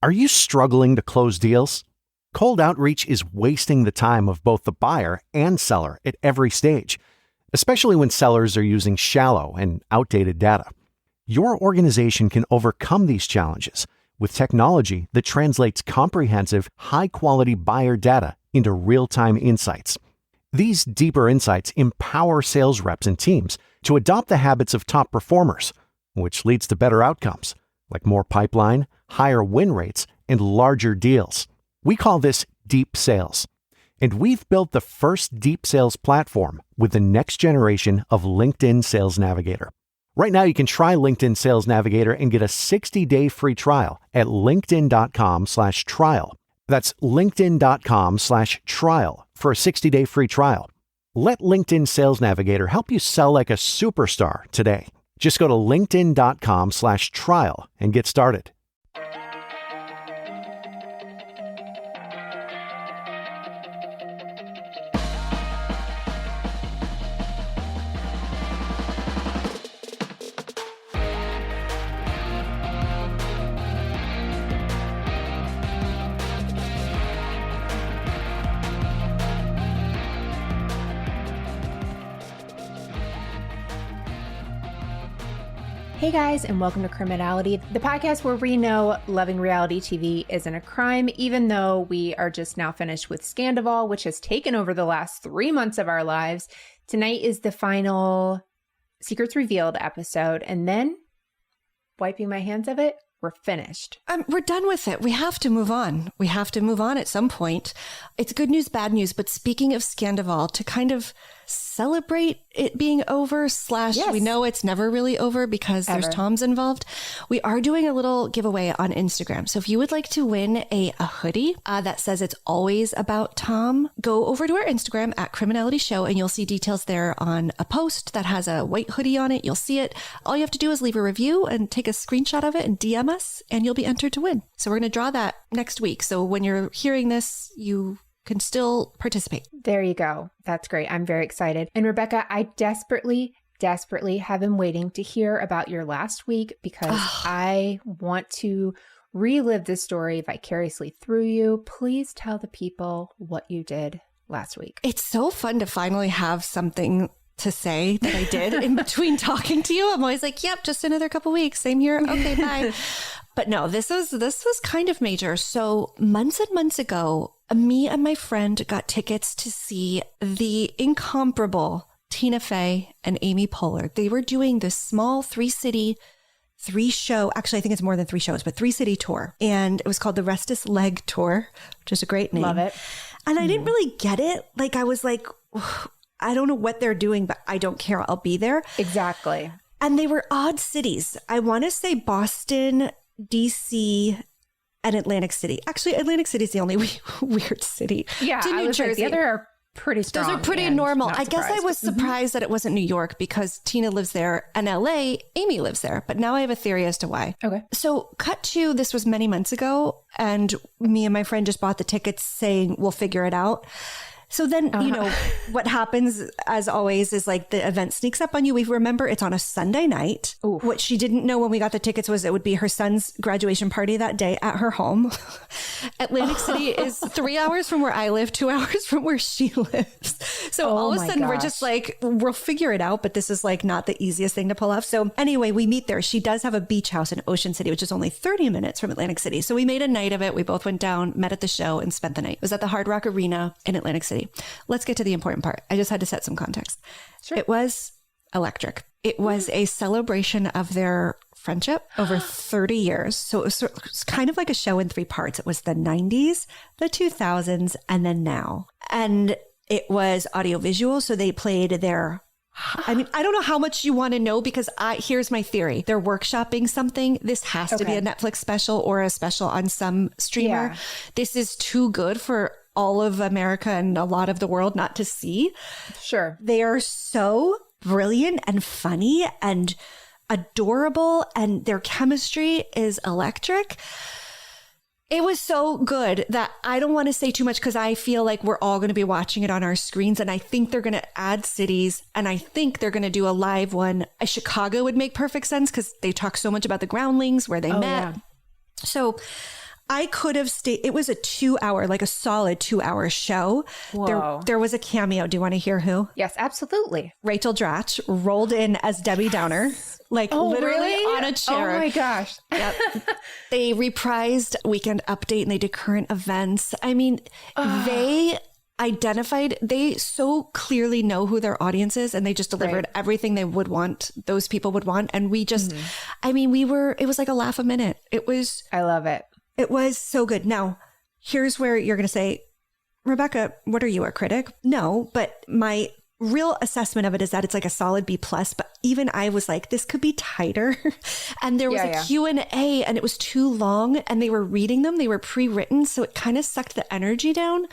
Are you struggling to close deals? Cold outreach is wasting the time of both the buyer and seller at every stage, especially when sellers are using shallow and outdated data. Your organization can overcome these challenges with technology that translates comprehensive, high-quality buyer data into real-time insights. These deeper insights empower sales reps and teams to adopt the habits of top performers, which leads to better outcomes, like more pipeline, higher win rates, and larger deals. We call this deep sales. And we've built the first deep sales platform with the next generation of LinkedIn Sales Navigator. Right now, you can try LinkedIn Sales Navigator and get a 60-day free trial at linkedin.com/trial. That's linkedin.com/trial for a 60-day free trial. Let LinkedIn Sales Navigator help you sell like a superstar today. Just go to linkedin.com/trial and get started. Hey guys, and welcome to Criminality, the podcast where we know loving reality TV isn't a crime, even though we are just now finished with Scandival, which has taken over the last 3 months of our lives. Tonight is the final Secrets Revealed episode, and then, wiping my hands of it, we're finished. We're done with it. We have to move on. We have to move on at some point. It's good news, bad news. But speaking of Scandival, to kind of celebrate it being over / we know it's never really over because there's Toms involved. We are doing a little giveaway on Instagram. So if you would like to win a hoodie that says it's always about Tom, go over to our Instagram at Criminality Show and you'll see details there on a post that has a white hoodie on it. You'll see it. All you have to do is leave a review and take a screenshot of it and DM us and you'll be entered to win. So we're going to draw that next week. So when you're hearing this, you can still participate. There you go. That's great. I'm very excited. And Rebekah, I desperately have been waiting to hear about your last week because I want to relive this story vicariously through you. Please tell the people what you did last week. It's so fun to finally have something to say that I did in between talking to you. I'm always like, yep, just another couple weeks. Same here. Okay, bye. But no, this was kind of major. So months and months ago, me and my friend got tickets to see the incomparable Tina Fey and Amy Poehler. They were doing this small 3-city, 3-show, actually I think it's more than 3 shows, but 3-city tour. And it was called the Restless Leg Tour, which is a great name. Love it. And I didn't really get it. Like I was like, I don't know what they're doing, but I don't care. I'll be there. Exactly. And they were odd cities. I want to say Boston, DC, and Atlantic City. Actually, Atlantic City is the only weird city. Yeah, to New Jersey. The other are pretty strong. Those are pretty normal. I guess I was surprised that it wasn't New York because Tina lives there and LA, Amy lives there. But now I have a theory as to why. Okay. So cut to, this was many months ago, and me and my friend just bought the tickets saying we'll figure it out. So then, you know, what happens, as always, is like the event sneaks up on you. We remember it's on a Sunday night. Ooh. What she didn't know when we got the tickets was it would be her son's graduation party that day at her home. Atlantic City is 3 hours from where I live, 2 hours from where she lives. So all of a sudden, we're just like, we'll figure it out. But this is like not the easiest thing to pull off. So anyway, we meet there. She does have a beach house in Ocean City, which is only 30 minutes from Atlantic City. So we made a night of it. We both went down, met at the show, and spent the night. It was at the Hard Rock Arena in Atlantic City. Let's get to the important part. I just had to set some context. Sure. It was electric. It was a celebration of their friendship over 30 years. So it was kind of like a show in 3 parts. It was the 90s, the 2000s, and then now. And it was audiovisual. So they played their, I mean, I don't know how much you want to know because here's my theory. They're workshopping something. This has to be a Netflix special or a special on some streamer. Yeah. This is too good for all of America and a lot of the world not to see. Sure. They are so brilliant and funny and adorable, and their chemistry is electric. It was so good that I don't want to say too much because I feel like we're all going to be watching it on our screens, and I think they're going to add cities, and I think they're going to do a live one. Chicago would make perfect sense because they talk so much about the Groundlings where they met. Yeah. So I could have stayed. It was a 2-hour, like a solid 2-hour show. Whoa. There was a cameo. Do you want to hear who? Yes, absolutely. Rachel Dratch rolled in as Debbie Downer. Like literally on a chair. Oh my gosh. Yep. They reprised Weekend Update and they did current events. I mean, they identified, they so clearly know who their audience is, and they just delivered everything they would want, those people would want. And we just, I mean, it was like a laugh a minute. I love it. It was so good. Now, here's where you're going to say, Rebekah, what are you, a critic? No, but my real assessment of it is that it's like a solid B+, but even I was like, this could be tighter. And there was a Q&A and it was too long and they were reading them. They were pre-written. So it kind of sucked the energy down.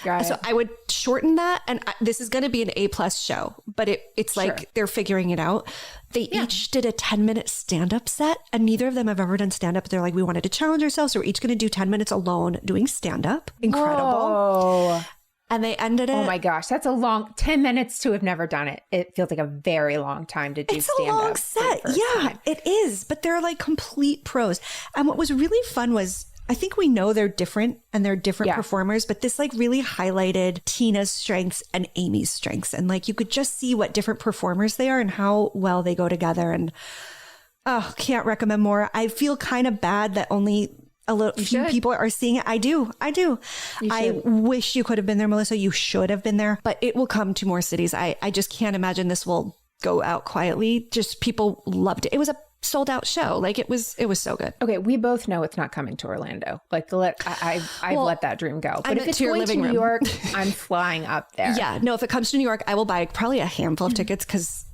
So I would shorten that. And this is going to be an A+ show, but it's like they're figuring it out. They each did a 10-minute stand-up set and neither of them have ever done stand-up. They're like, we wanted to challenge ourselves. So we're each going to do 10 minutes alone doing stand-up. Incredible. Whoa. And they ended it. Oh my gosh, that's a long 10 minutes to have never done it. It feels like a very long time to do stand-up. It's a long set. Yeah, it is. But they're like complete pros. And what was really fun was, I think we know they're different and they're different performers, but this like really highlighted Tina's strengths and Amy's strengths. And like you could just see what different performers they are and how well they go together. And can't recommend more. I feel kind of bad that only a few people are seeing it. I do. I wish you could have been there, Melissa. You should have been there, but it will come to more cities. I just can't imagine this will go out quietly. Just people loved it. It was a sold out show. Like it was so good. Okay. We both know it's not coming to Orlando. Like I've let that dream go, but if it's going to New York, I'm flying up there. Yeah. No, if it comes to New York, I will buy probably a handful of tickets because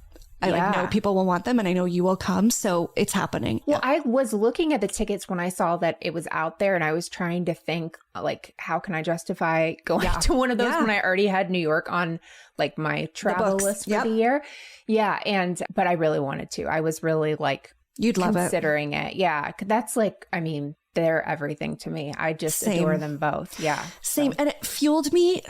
I know people will want them and I know you will come. So it's happening. Well, I was looking at the tickets when I saw that it was out there and I was trying to think like, how can I justify going to one of those when I already had New York on like my travel list for the year? Yeah. But I really wanted to. I was really like, you'd love considering it. Yeah. That's like, I mean, they're everything to me. I just adore them both. Yeah. Same. And it fueled me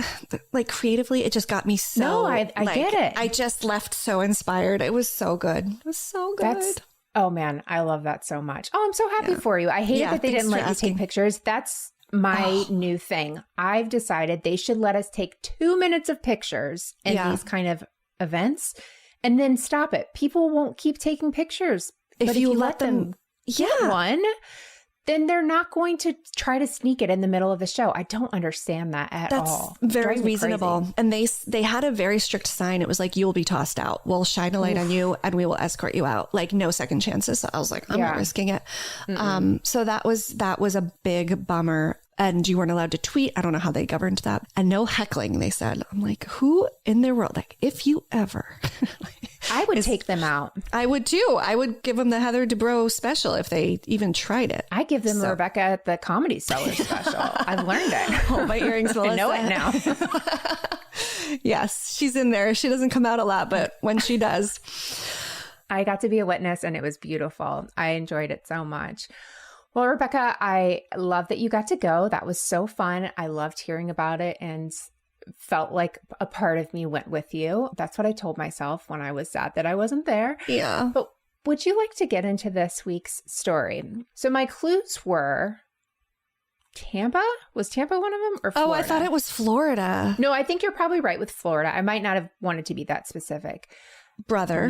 like creatively. It just got me so. No, I get it. I just left so inspired. It was so good. It was so good. Oh man, I love that so much. Oh, I'm so happy for you. I hate that they didn't let you take pictures. That's my new thing. I've decided they should let us take 2 minutes of pictures in these kind of events and then stop it. People won't keep taking pictures. If you let them get one, then they're not going to try to sneak it in the middle of the show. I don't understand that at all. That's very reasonable. Crazy. And they had a very strict sign. It was like, you will be tossed out. We'll shine a light on you and we will escort you out. Like no second chances. So I was like, I'm not risking it. So that was a big bummer. And you weren't allowed to tweet. I don't know how they governed that. And no heckling, they said. I'm like, who in their world? Like, if you ever. I would take them out. I would too. I would give them the Heather Dubrow special if they even tried it. I give them Rebekah at the Comedy Cellar special. I've learned it. Hold my earrings, Melissa. I know it now. Yes, she's in there. She doesn't come out a lot, but when she does. I got to be a witness and it was beautiful. I enjoyed it so much. Well, Rebekah, I love that you got to go. That was so fun. I loved hearing about it and felt like a part of me went with you. That's what I told myself when I was sad that I wasn't there. Yeah. But would you like to get into this week's story? So my clues were Tampa? Was Tampa one of them or Florida? Oh, I thought it was Florida. No, I think you're probably right with Florida. I might not have wanted to be that specific. Brother?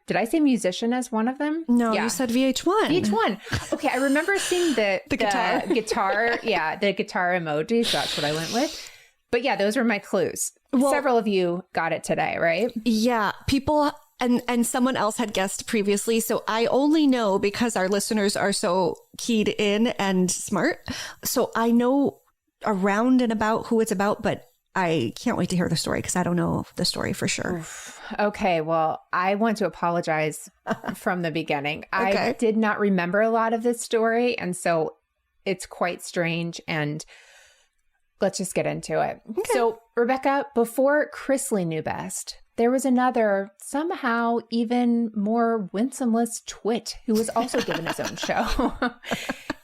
Did I say musician as one of them? No, you said VH1. VH1. Okay, I remember seeing the guitar. The guitar emojis. That's what I went with. But yeah, those were my clues. Well, several of you got it today, right? Yeah, people and someone else had guessed previously. So I only know because our listeners are so keyed in and smart. So I know around and about who it's about, but I can't wait to hear the story because I don't know the story for sure. Okay, well, I want to apologize from the beginning. Okay. I did not remember a lot of this story, and so it's quite strange, and let's just get into it. Okay. So, Rebekah, before Chrisley knew best, there was another, somehow even more winsomeless twit who was also given his own show.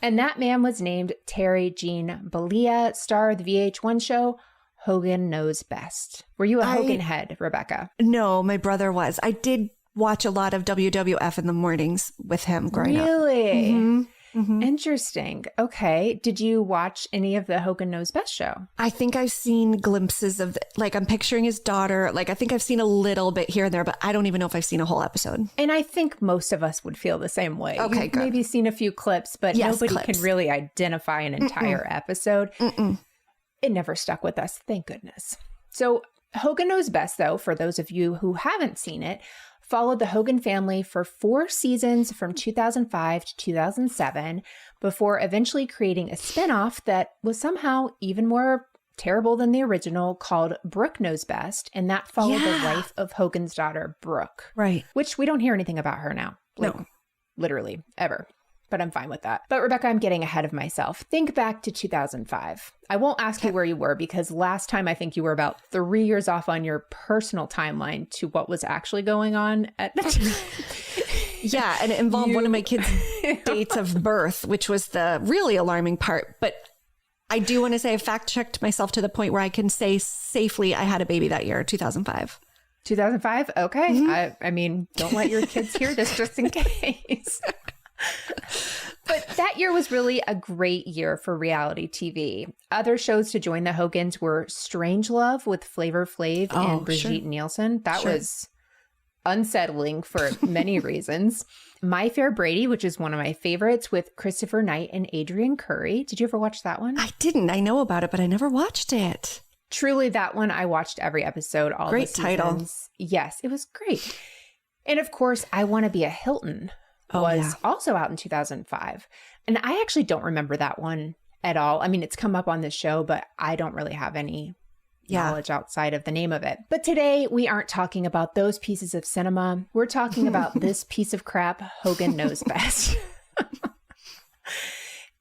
And that man was named Terry Gene Bollea, star of the VH1 show Hogan Knows Best. Were you a Hogan head, Rebekah? No, my brother was. I did watch a lot of WWF in the mornings with him growing up. Really? Mm-hmm. Interesting. Okay. Did you watch any of the Hogan Knows Best show? I think I've seen glimpses of, like, I'm picturing his daughter. Like, I think I've seen a little bit here and there, but I don't even know if I've seen a whole episode. And I think most of us would feel the same way. Okay, You've good. maybe seen a few clips, but nobody can really identify an entire episode. It never stuck with us. Thank goodness. So Hogan Knows Best, though, for those of you who haven't seen it, followed the Hogan family for 4 seasons from 2005 to 2007 before eventually creating a spinoff that was somehow even more terrible than the original called Brooke Knows Best. And that followed the life of Hogan's daughter, Brooke. Right. Which we don't hear anything about her now. Like, No. literally, ever. But I'm fine with that. But Rebekah, I'm getting ahead of myself. Think back to 2005. I won't ask you where you were because last time I think you were about 3 years off on your personal timeline to what was actually going on at the time. Yeah, and it involved one of my kids' dates of birth, which was the really alarming part. But I do want to say I fact-checked myself to the point where I can say safely I had a baby that year, 2005. 2005? Okay. I mean, don't let your kids hear this just in case. But that year was really a great year for reality TV. Other shows to join the Hogans were Strangelove with Flavor Flav and Brigitte Nielsen. That was unsettling for many reasons. My Fair Brady, which is one of my favorites, with Christopher Knight and Adrian Curry. Did you ever watch that one? I didn't. I know about it, but I never watched it. Truly, that one, I watched every episode, all Great the seasons. title. Yes, it was great. And of course, I Want to Be a Hilton was also out in 2005. And I actually don't remember that one at all. I mean, it's come up on this show, but I don't really have any knowledge outside of the name of it. But today we aren't talking about those pieces of cinema. We're talking about this piece of crap, Hogan Knows Best.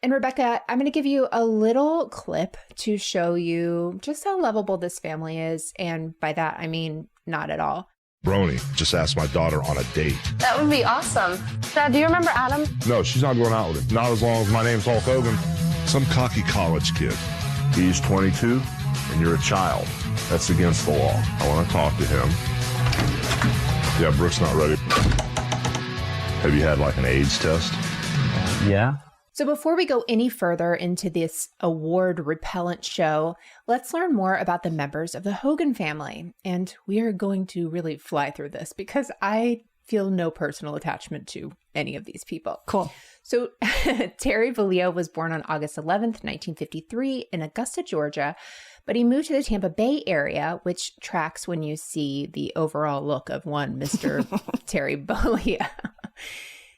And Rebekah, I'm going to give you a little clip to show you just how lovable this family is. And by that, I mean not at all. Brony just asked my daughter on a date. That would be awesome. Dad, do you remember Adam? No, she's not going out with him. Not as long as my name's Hulk Hogan. Some cocky college kid. He's 22 and you're a child. That's against the law. I want to talk to him. Yeah, Brooke's not ready. Have you had like an AIDS test? Yeah. So before we go any further into this award repellent show, let's learn more about the members of the Hogan family. And we are going to really fly through this because I feel no personal attachment to any of these people. Cool. So Terry Bollea was born on August 11th, 1953 in Augusta, Georgia, but he moved to the Tampa Bay area, which tracks when you see the overall look of one Mr. Terry Bollea.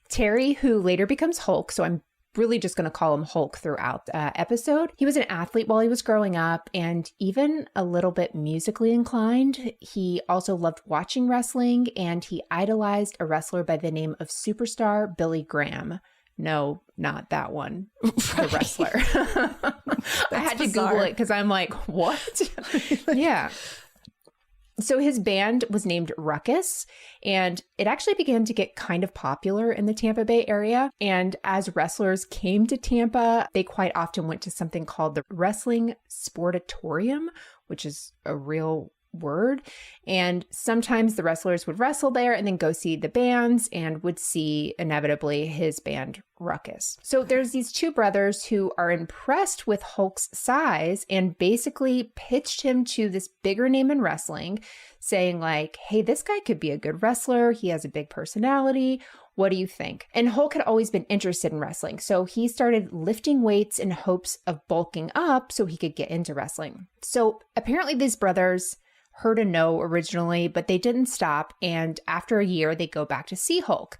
Terry, who later becomes Hulk, so I'm really just going to call him Hulk throughout the episode. He was an athlete while he was growing up and even a little bit musically inclined. He also loved watching wrestling and he idolized a wrestler by the name of Superstar Billy Graham. No, not that one. The wrestler. I had to Google it because I'm like, what? Yeah. So his band was named Ruckus, and it actually began to get kind of popular in the Tampa Bay area. And as wrestlers came to Tampa, they quite often went to something called the Wrestling Sportatorium, which is a real word. And sometimes the wrestlers would wrestle there and then go see the bands and would see inevitably his band Ruckus. So there's these two brothers who are impressed with Hulk's size and basically pitched him to this bigger name in wrestling, saying like, hey, this guy could be a good wrestler. He has a big personality. What do you think? And Hulk had always been interested in wrestling. So he started lifting weights in hopes of bulking up so he could get into wrestling. So apparently these brothers heard a no originally, but they didn't stop. And after a year, they go back to see Hulk.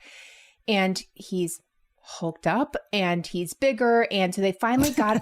And he's hulked up and he's bigger. And so they finally got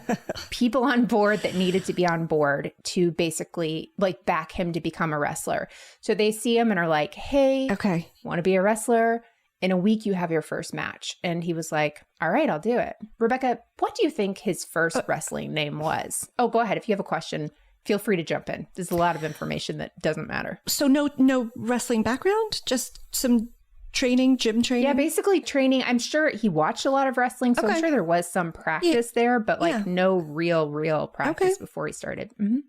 people on board that needed to be on board to basically like back him to become a wrestler. So they see him and are like, hey, okay, want to be a wrestler? In a week, you have your first match. And he was like, all right, I'll do it. Rebekah, what do you think his first wrestling name was? Oh, go ahead. If you have a question, feel free to jump in. There's a lot of information that doesn't matter. So no wrestling background? Just some training, gym training? Yeah, basically training. I'm sure he watched a lot of wrestling, so I'm sure there was some practice there, but like no real practice before he started. Mm-hmm.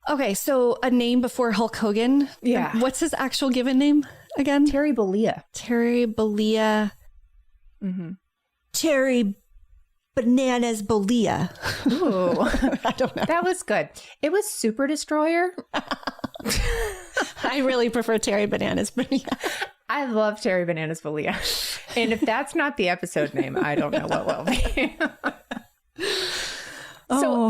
Okay, so a name before Hulk Hogan. Yeah. What's his actual given name again? Terry Bollea. Terry Bollea. Mm-hmm. Terry Bananas Bollea. Ooh, I don't know. that was good. It was Super Destroyer. I really prefer Terry Bananas Bollea. I love Terry Bananas Bollea. And if that's not the episode name, I don't know what will be. So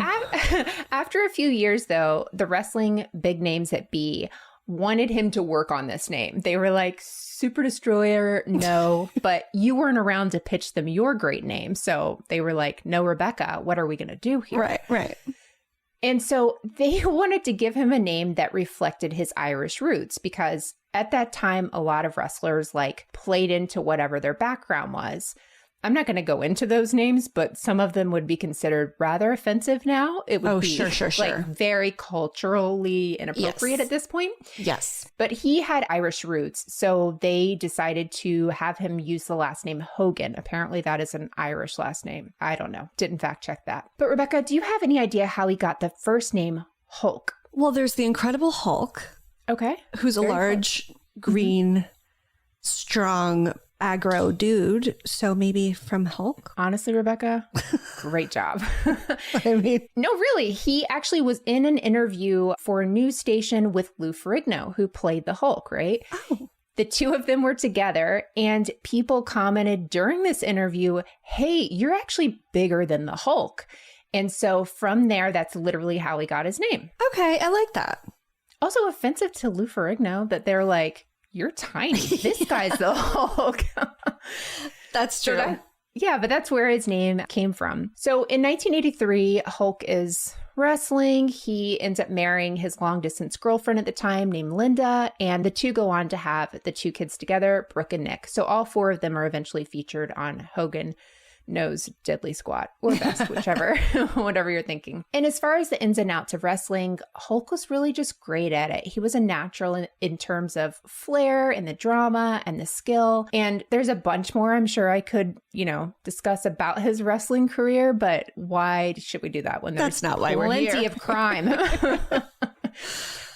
after a few years, though, the wrestling big names at B wanted him to work on this name. They were like, Super Destroyer, no, but you weren't around to pitch them your great name. So they were like, no, Rebekah, what are we going to do here? Right. And so they wanted to give him a name that reflected his Irish roots, because at that time, a lot of wrestlers like played into whatever their background was. I'm not going to go into those names, but some of them would be considered rather offensive now. It would be sure. like very culturally inappropriate at this point. Yes. But he had Irish roots, so they decided to have him use the last name Hogan. Apparently that is an Irish last name. I don't know. Didn't fact check that. But Rebekah, do you have any idea how he got the first name Hulk? Well, there's the Incredible Hulk. Okay. Who's a large, green, strong, aggro dude. So maybe from Hulk? Honestly, Rebekah, great job. I mean, No, really. He actually was in an interview for a news station with Lou Ferrigno, who played the Hulk, right? Oh. The two of them were together, and people commented during this interview, hey, you're actually bigger than the Hulk. And so from there, that's literally how he got his name. Okay, I like that. Also offensive to Lou Ferrigno that they're like, you're tiny. This guy's the Hulk. That's true. But that's where his name came from. So in 1983, Hulk is wrestling. He ends up marrying his long distance girlfriend at the time named Linda. And the two go on to have the two kids together, Brooke and Nick. So all four of them are eventually featured on Hogan Knows Diddly Squat, or Best, whichever, whatever you're thinking. And as far as the ins and outs of wrestling, Hulk was really just great at it. He was a natural in terms of flair and the drama and the skill. And there's a bunch more I'm sure I could, discuss about his wrestling career, but why should we do that when there's That's not why we're here. Plenty of crime?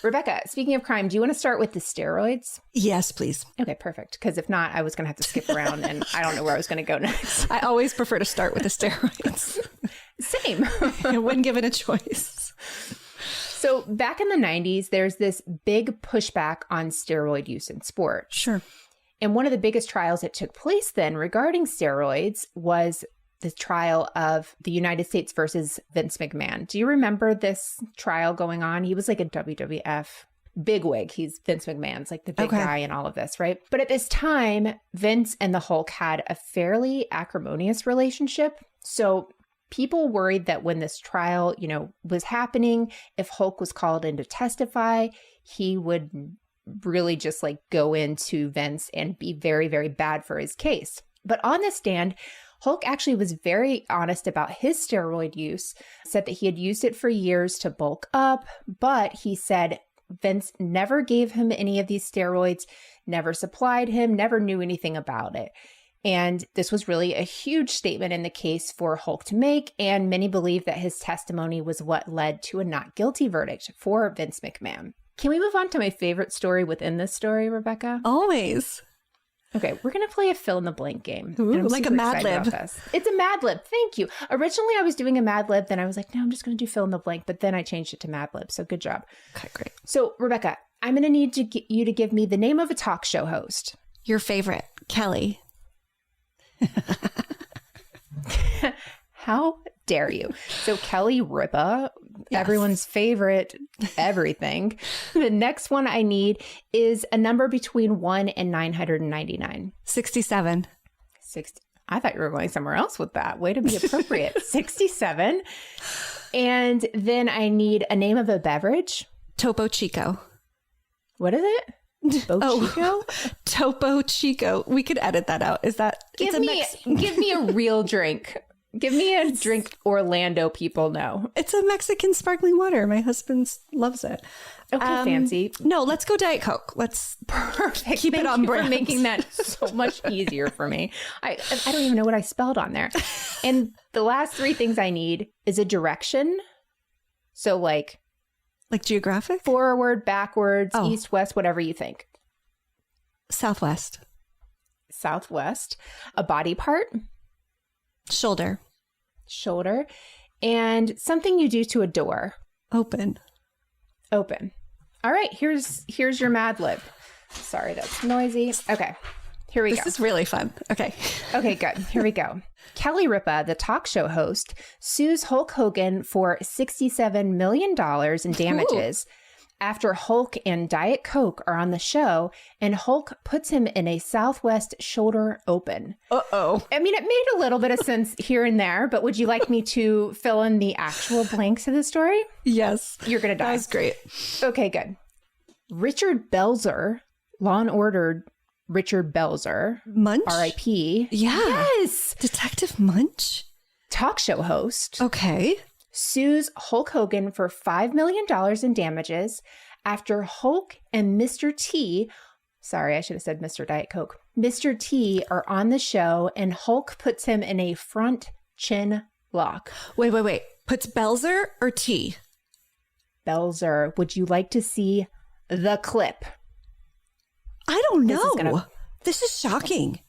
Rebekah, speaking of crime, do you want to start with the steroids? Yes, please. Okay, perfect. Because if not, I was going to have to skip around and I don't know where I was going to go next. I always prefer to start with the steroids. Same. When given a choice. So back in the 90s, there's this big pushback on steroid use in sport. Sure. And one of the biggest trials that took place then regarding steroids was the trial of the United States versus Vince McMahon. Do you remember this trial going on? He was like a WWF bigwig. He's Vince McMahon's like the big guy in all of this, right? But at this time, Vince and the Hulk had a fairly acrimonious relationship. So people worried that when this trial, was happening, if Hulk was called in to testify, he would really just like go into Vince and be very, very bad for his case. But on the stand, Hulk actually was very honest about his steroid use, said that he had used it for years to bulk up, but he said Vince never gave him any of these steroids, never supplied him, never knew anything about it. And this was really a huge statement in the case for Hulk to make, and many believe that his testimony was what led to a not guilty verdict for Vince McMahon. Can we move on to my favorite story within this story, Rebekah? Always. Okay, we're going to play a fill in the blank game. Ooh, like a Mad Lib. It's a Mad Lib. Thank you. Originally, I was doing a Mad Lib. Then I was like, no, I'm just going to do fill in the blank. But then I changed it to Mad Lib. So good job. Okay, great. So, Rebekah, I'm going to need you to give me the name of a talk show host. Your favorite, Kelly. How dare you? So Kelly Ripa, everyone's favorite everything. The next one I need is a number between 1 and 999. 67. 60. I thought you were going somewhere else with that. Way to be appropriate. 67. And then I need a name of a beverage. Topo Chico. What is it? Chico? Topo Chico. We could edit that out. Is that... Give me a real drink. Give me a drink Orlando people know. It's a Mexican sparkling water. My husband loves it. Okay, fancy. No, let's go Diet Coke. Let's perfect. Keep it on brand. For making that so much easier for me. I don't even know what I spelled on there. And the last three things I need is a direction. So like geographic? Forward, backwards, east, west, whatever you think. Southwest. Southwest. A body part. Shoulder. shoulder, and something you do to a door. Open. All right, here's your Mad Lib. Sorry, that's noisy. Okay, here we go. This is really fun. Okay, good. Here we go. Kelly Ripa, the talk show host, sues Hulk Hogan for $67 million in damages after Hulk and Diet Coke are on the show, and Hulk puts him in a Southwest shoulder open. Uh-oh. I mean, it made a little bit of sense here and there, but would you like me to fill in the actual blanks of the story? Yes. You're going to die. That was great. Okay, good. Richard Belzer, Law and Order Richard Belzer. Munch? R.I.P. Yeah. Yes. Detective Munch? Talk show host. Okay. Sues Hulk Hogan for $5 million in damages after Hulk and Mr. T, sorry, I should have said Mr. Diet Coke, Mr. T are on the show and Hulk puts him in a front chin lock. Wait. Puts Belzer or T? Belzer, would you like to see the clip? I don't know. This is shocking.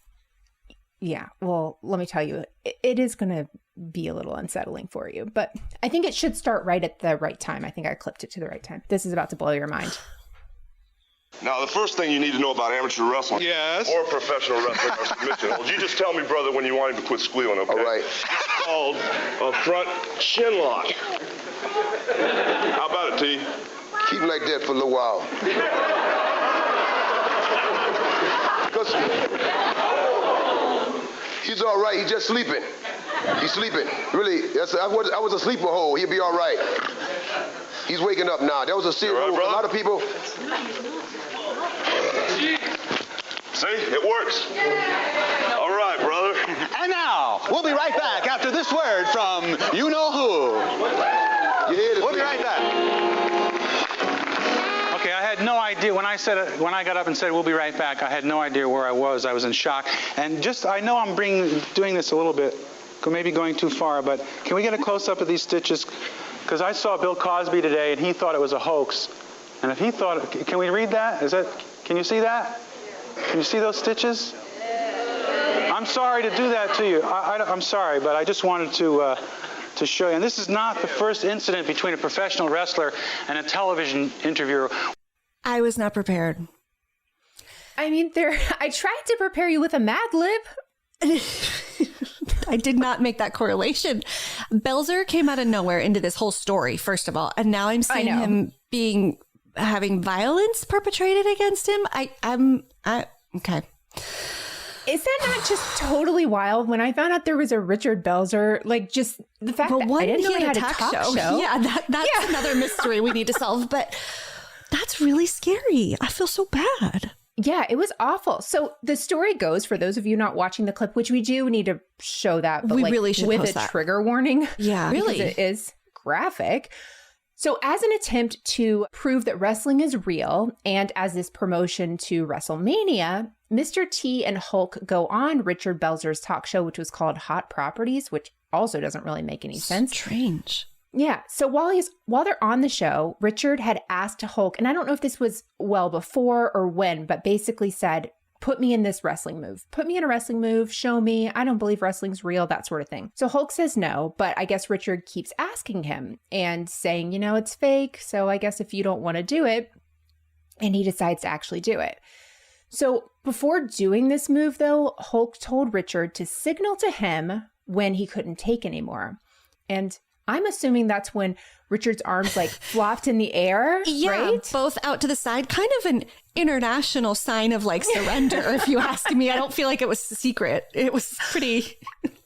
Yeah, well, let me tell you, it is going to be a little unsettling for you, but I think it should start right at the right time. I think I clipped it to the right time. This is about to blow your mind. Now, the first thing you need to know about amateur wrestling, Yes. or professional wrestling or submission holds, you just tell me, brother, when you want him to quit squealing, okay? All right. It's called a front chin lock. How about it, T? Keep him like that for a little while. Because he's all right. He's just sleeping. He's sleeping. Really, I was a sleeper hole. He'll be all right. He's waking up now. That was a serious All right, move. A brother? lot of people. See? It works. All right, brother. And now, we'll be right back after this word from you-know-who. You hear this? We'll be right back. Okay, I had no idea when I got up and said we'll be right back. I had no idea where I was. I was in shock, and I know I'm doing this a little bit, maybe going too far. But can we get a close up of these stitches? Because I saw Bill Cosby today, and he thought it was a hoax. And if he thought, can we read that? Can you see that? Can you see those stitches? I'm sorry to do that to you. I'm sorry, but I just wanted to show you. And this is not the first incident between a professional wrestler and a television interviewer. I was not prepared. I mean, I tried to prepare you with a Mad Lib. I did not make that correlation. Belzer came out of nowhere into this whole story, first of all. And now I'm seeing him having violence perpetrated against him. Okay. Is that not just totally wild? When I found out there was a Richard Belzer, like just the fact that I didn't know he had a talk show. Yeah, that's another mystery we need to solve. But that's really scary. I feel so bad. Yeah, it was awful. So the story goes, for those of you not watching the clip, which we do need to show that, but we really should with post a that. trigger warning. Yeah, really, it is graphic. So as an attempt to prove that wrestling is real, and as this promotion to WrestleMania, Mr. T and Hulk go on Richard Belzer's talk show, which was called Hot Properties, which also doesn't really make any sense. Strange. Yeah. So while they're on the show, Richard had asked Hulk, and I don't know if this was well before or when, but basically said, put me in this wrestling move. Put me in a wrestling move. Show me. I don't believe wrestling's real, that sort of thing. So Hulk says no, but I guess Richard keeps asking him and saying, it's fake. So I guess if you don't want to do it, and he decides to actually do it. So before doing this move, though, Hulk told Richard to signal to him when he couldn't take anymore. And I'm assuming that's when Richard's arms flopped in the air, right? Both out to the side, kind of an international sign of surrender, if you ask me. I don't feel like it was secret. It was pretty...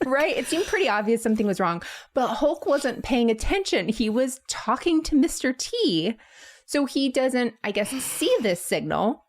Right. It seemed pretty obvious something was wrong, but Hulk wasn't paying attention. He was talking to Mr. T. So he doesn't, I guess, see this signal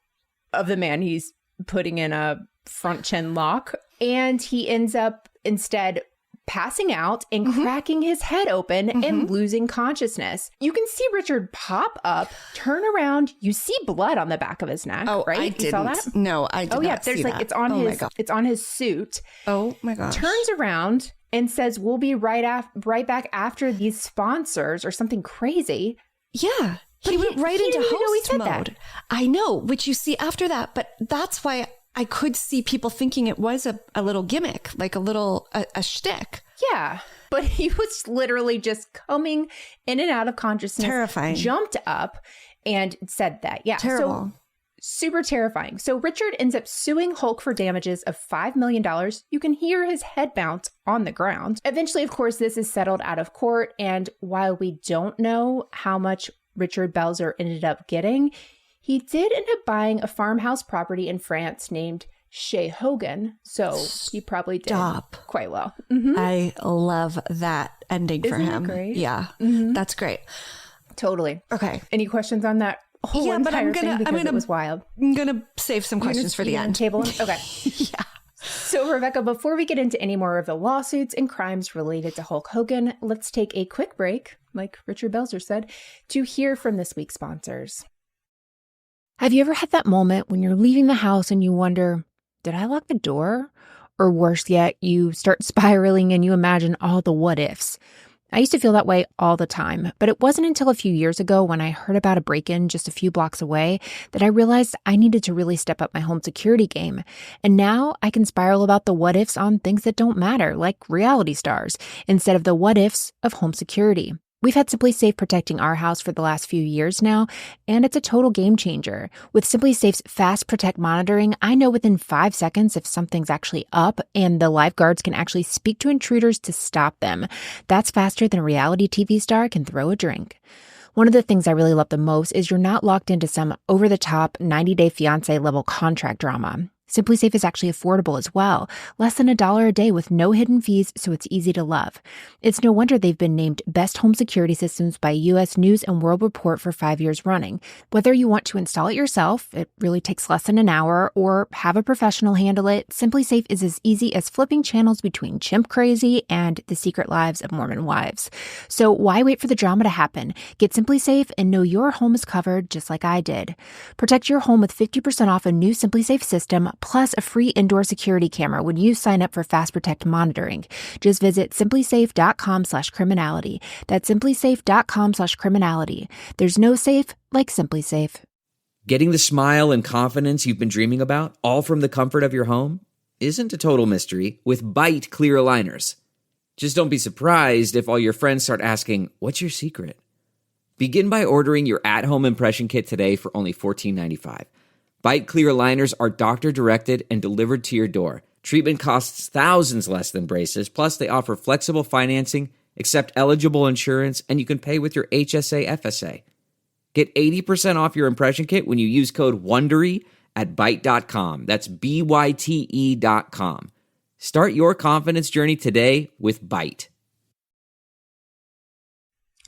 of the man he's putting in a front chin lock. And he ends up instead passing out and cracking his head open and losing consciousness. You can see Richard pop up, turn around. You see blood on the back of his neck. Oh, right? I You didn't. saw that? No, I did not there's see that. it's on my God. it's on his suit. Oh my gosh. Turns around and says, "We'll be right back after these sponsors," or something crazy. Yeah. But he went right he into didn't even know he host said mode. that. I know, which you see after that, but that's why I could see people thinking it was a little gimmick, like a shtick. Yeah. But he was literally just coming in and out of consciousness. Terrifying. Jumped up and said that. Yeah. Terrible. So super terrifying. So Richard ends up suing Hulk for damages of $5 million. You can hear his head bounce on the ground. Eventually, of course, this is settled out of court. And while we don't know how much Richard Belzer ended up getting, he did end up buying a farmhouse property in France named Chez Hogan. So he probably did quite well. Mm-hmm. I love that ending for Isn't him. That great? Yeah, that's great. Totally. Okay. Any questions on that whole entire thing? Because it was wild. I'm gonna save some questions for the end. Table. Okay. Yeah. So Rebekah, before we get into any more of the lawsuits and crimes related to Hulk Hogan, let's take a quick break, like Richard Belzer said, to hear from this week's sponsors. Have you ever had that moment when you're leaving the house and you wonder, did I lock the door? Or worse yet, you start spiraling and you imagine all the what ifs. I used to feel that way all the time, but it wasn't until a few years ago when I heard about a break-in just a few blocks away that I realized I needed to really step up my home security game. And now I can spiral about the what ifs on things that don't matter, like reality stars, instead of the what ifs of home security. We've had SimpliSafe protecting our house for the last few years now, and it's a total game changer. With SimpliSafe's Fast Protect monitoring, I know within 5 seconds if something's actually up, and the lifeguards can actually speak to intruders to stop them. That's faster than a reality TV star can throw a drink. One of the things I really love the most is you're not locked into some over-the-top 90-day fiancé level contract drama. SimpliSafe is actually affordable as well, less than $1 a day with no hidden fees, so it's easy to love. It's no wonder they've been named Best Home Security Systems by U.S. News and World Report for 5 years running. Whether you want to install it yourself, it really takes less than an hour, or have a professional handle it, SimpliSafe is as easy as flipping channels between Chimp Crazy and The Secret Lives of Mormon Wives. So why wait for the drama to happen? Get SimpliSafe and know your home is covered just like I did. Protect your home with 50% off a new SimpliSafe system, plus a free indoor security camera when you sign up for Fast Protect monitoring. Just visit simplysafe.com/criminality. That's simplysafe.com/criminality. There's no safe like SimpliSafe. Getting the smile and confidence you've been dreaming about, all from the comfort of your home, isn't a total mystery with Bite Clear Aligners. Just don't be surprised if all your friends start asking, "What's your secret?" Begin by ordering your at-home impression kit today for only $14.95. Bite Clear Aligners are doctor-directed and delivered to your door. Treatment costs thousands less than braces, plus they offer flexible financing, accept eligible insurance, and you can pay with your HSA FSA. Get 80% off your impression kit when you use code WONDERY at Byte.com. That's BYTE.com. Start your confidence journey today with Byte.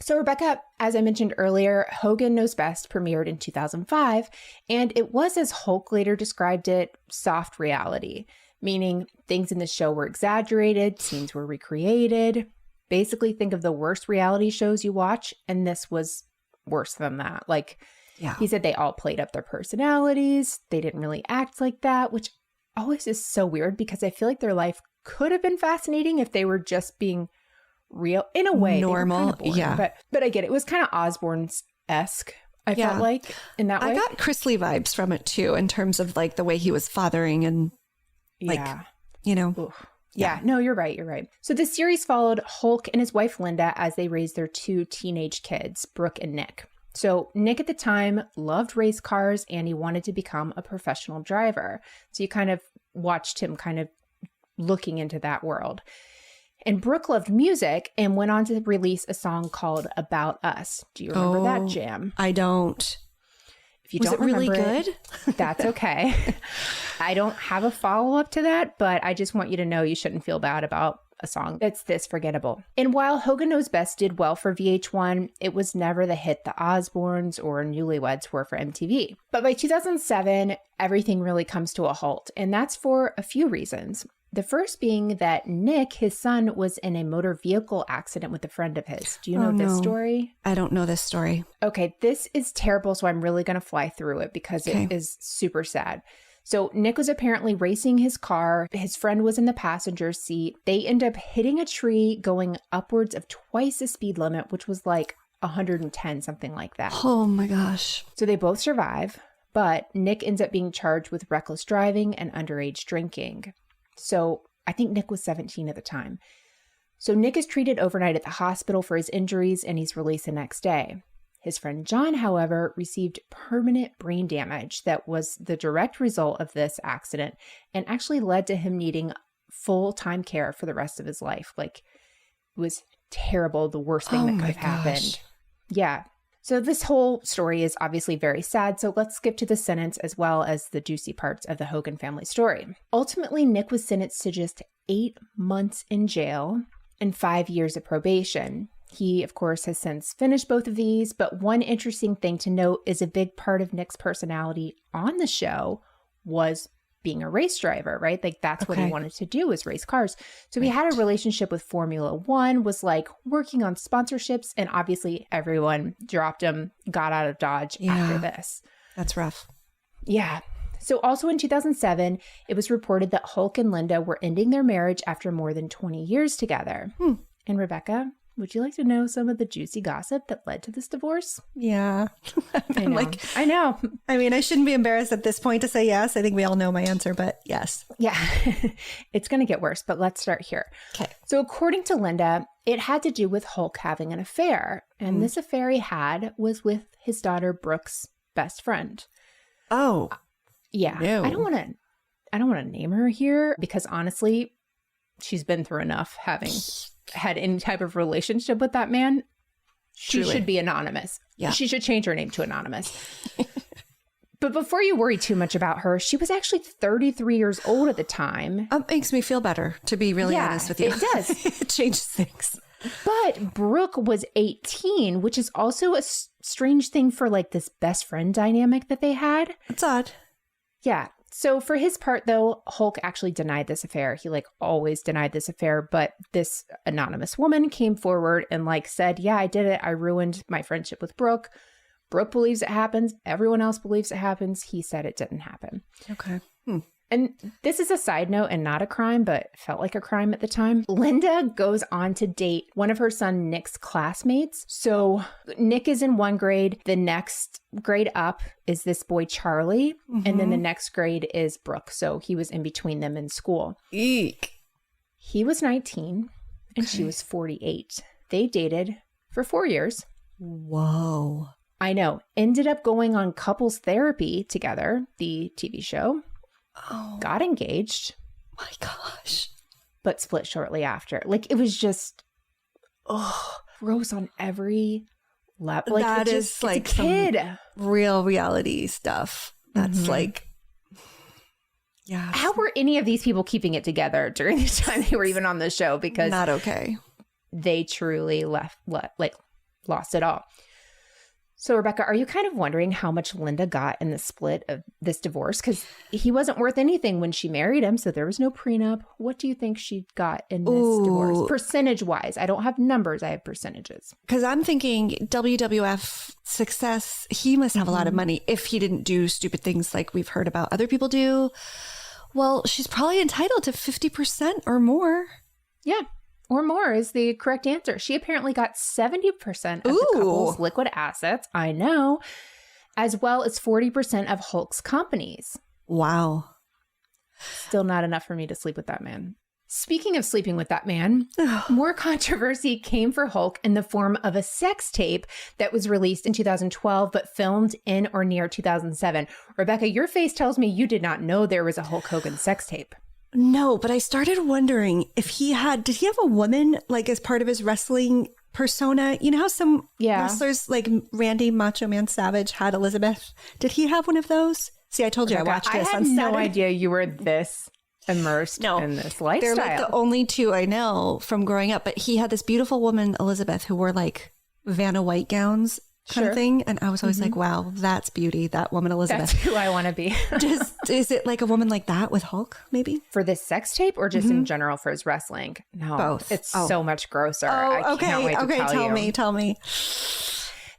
So Rebekah, as I mentioned earlier, Hogan Knows Best premiered in 2005, and it was, as Hulk later described it, soft reality, meaning things in the show were exaggerated, scenes were recreated. Basically, think of the worst reality shows you watch, and this was worse than that. He said they all played up their personalities. They didn't really act like that, which always is so weird because I feel like their life could have been fascinating if they were just being real in a way. Normal. Boring, yeah. But I get it. It was kind of Osborne-esque, I felt like, in that way. I got Chrisley vibes from it too, in terms of like the way he was fathering and Yeah, no, you're right. You're right. So the series followed Hulk and his wife Linda as they raised their 2 teenage kids, Brooke and Nick. So Nick at the time loved race cars and he wanted to become a professional driver. So you kind of watched him kind of looking into that world. And Brooke loved music and went on to release a song called About Us. Do you remember that jam? I don't. If you Was don't it really remember good? That's okay. I don't have a follow-up to that, but I just want you to know you shouldn't feel bad about a song that's this forgettable. And while Hogan Knows Best did well for VH1, it was never the hit the Osbournes or Newlyweds were for MTV. But by 2007, everything really comes to a halt, and that's for a few reasons. The first being that Nick, his son, was in a motor vehicle accident with a friend of his. Do you know this story? I don't know this story. Okay, this is terrible, so I'm really going to fly through it because it is super sad. So Nick was apparently racing his car. His friend was in the passenger seat. They end up hitting a tree going upwards of twice the speed limit, which was like 110, something like that. Oh my gosh. So they both survive, but Nick ends up being charged with reckless driving and underage drinking. So I think Nick was 17 at the time. So Nick is treated overnight at the hospital for his injuries, and he's released the next day. His friend John, however, received permanent brain damage that was the direct result of this accident and actually led to him needing full-time care for the rest of his life. Like, it was terrible, the worst thing that could have happened. Yeah. So this whole story is obviously very sad, so let's skip to the sentence as well as the juicy parts of the Hogan family story. Ultimately, Nick was sentenced to just 8 months in jail and 5 years of probation. He, of course, has since finished both of these, but one interesting thing to note is a big part of Nick's personality on the show was being a race driver, right? Like, that's what he wanted to do, was race cars. So he had a relationship with Formula One, was like working on sponsorships, and obviously everyone dropped him, got out of Dodge after this. That's rough. Yeah. So also in 2007, it was reported that Hulk and Linda were ending their marriage after more than 20 years together. And Rebekah, would you like to know some of the juicy gossip that led to this divorce? Yeah. I know. I mean, I shouldn't be embarrassed at this point to say yes. I think we all know my answer, but yes. Yeah. It's going to get worse, but let's start here. Okay. So according to Linda, it had to do with Hulk having an affair. And this affair he had was with his daughter Brooke's best friend. Oh. Yeah. No. I don't want to name her here because honestly, she's been through enough having had any type of relationship with that man. She should be anonymous. Yeah. She should change her name to Anonymous. But before you worry too much about her, she was actually 33 years old at the time. It makes me feel better, to be really honest with you. It does. It changes things. But Brooke was 18, which is also a strange thing for like this best friend dynamic that they had. It's odd. Yeah. So for his part, though, Hulk actually denied this affair. He like always denied this affair. But this anonymous woman came forward and like said, yeah, I did it. I ruined my friendship with Brooke. Brooke believes it happens. Everyone else believes it happens. He said it didn't happen. Okay. And this is a side note and not a crime, but felt like a crime at the time. Linda goes on to date one of her son Nick's classmates. So Nick is in one grade. The next grade up is this boy Charlie. And then the next grade is Brooke. So he was in between them in school. Eek. He was 19 and she was 48. They dated for 4 years. Whoa. I know. Ended up going on couples therapy together, the TV show. Oh. Got engaged. My gosh. But split shortly after. Like, it was just, gross on every level. Like, that is it's like a kid. Some real reality stuff. That's like, yeah. How were any of these people keeping it together during the time they were even on the show? Because not okay. They truly lost it all. So, Rebekah, are you kind of wondering how much Linda got in the split of this divorce? Because he wasn't worth anything when she married him, so there was no prenup. What do you think she got in this divorce? Percentage-wise. I don't have numbers. I have percentages. Because I'm thinking WWF success, he must have a lot of money if he didn't do stupid things like we've heard about other people do. Well, she's probably entitled to 50% or more. Yeah. Or more is the correct answer. She apparently got 70% of the couple's liquid assets, I know, as well as 40% of Hulk's companies. Wow. Still not enough for me to sleep with that man. Speaking of sleeping with that man, more controversy came for Hulk in the form of a sex tape that was released in 2012 but filmed in or near 2007. Rebekah, your face tells me you did not know there was a Hulk Hogan sex tape. No, but I started wondering if did he have a woman like as part of his wrestling persona? You know how some wrestlers like Randy Macho Man Savage had Elizabeth? Did he have one of those? See, I told you I watched this on Saturday. I had no idea you were this immersed in this lifestyle. They're like the only two I know from growing up, but he had this beautiful woman, Elizabeth, who wore like Vanna White gowns. Kind of thing. And I was always like, wow, that's beauty. That woman, Elizabeth. That's who I want to be. Is it like a woman like that with Hulk, maybe? For this sex tape or just in general for his wrestling? No. Both. It's so much grosser. I can't wait to tell me.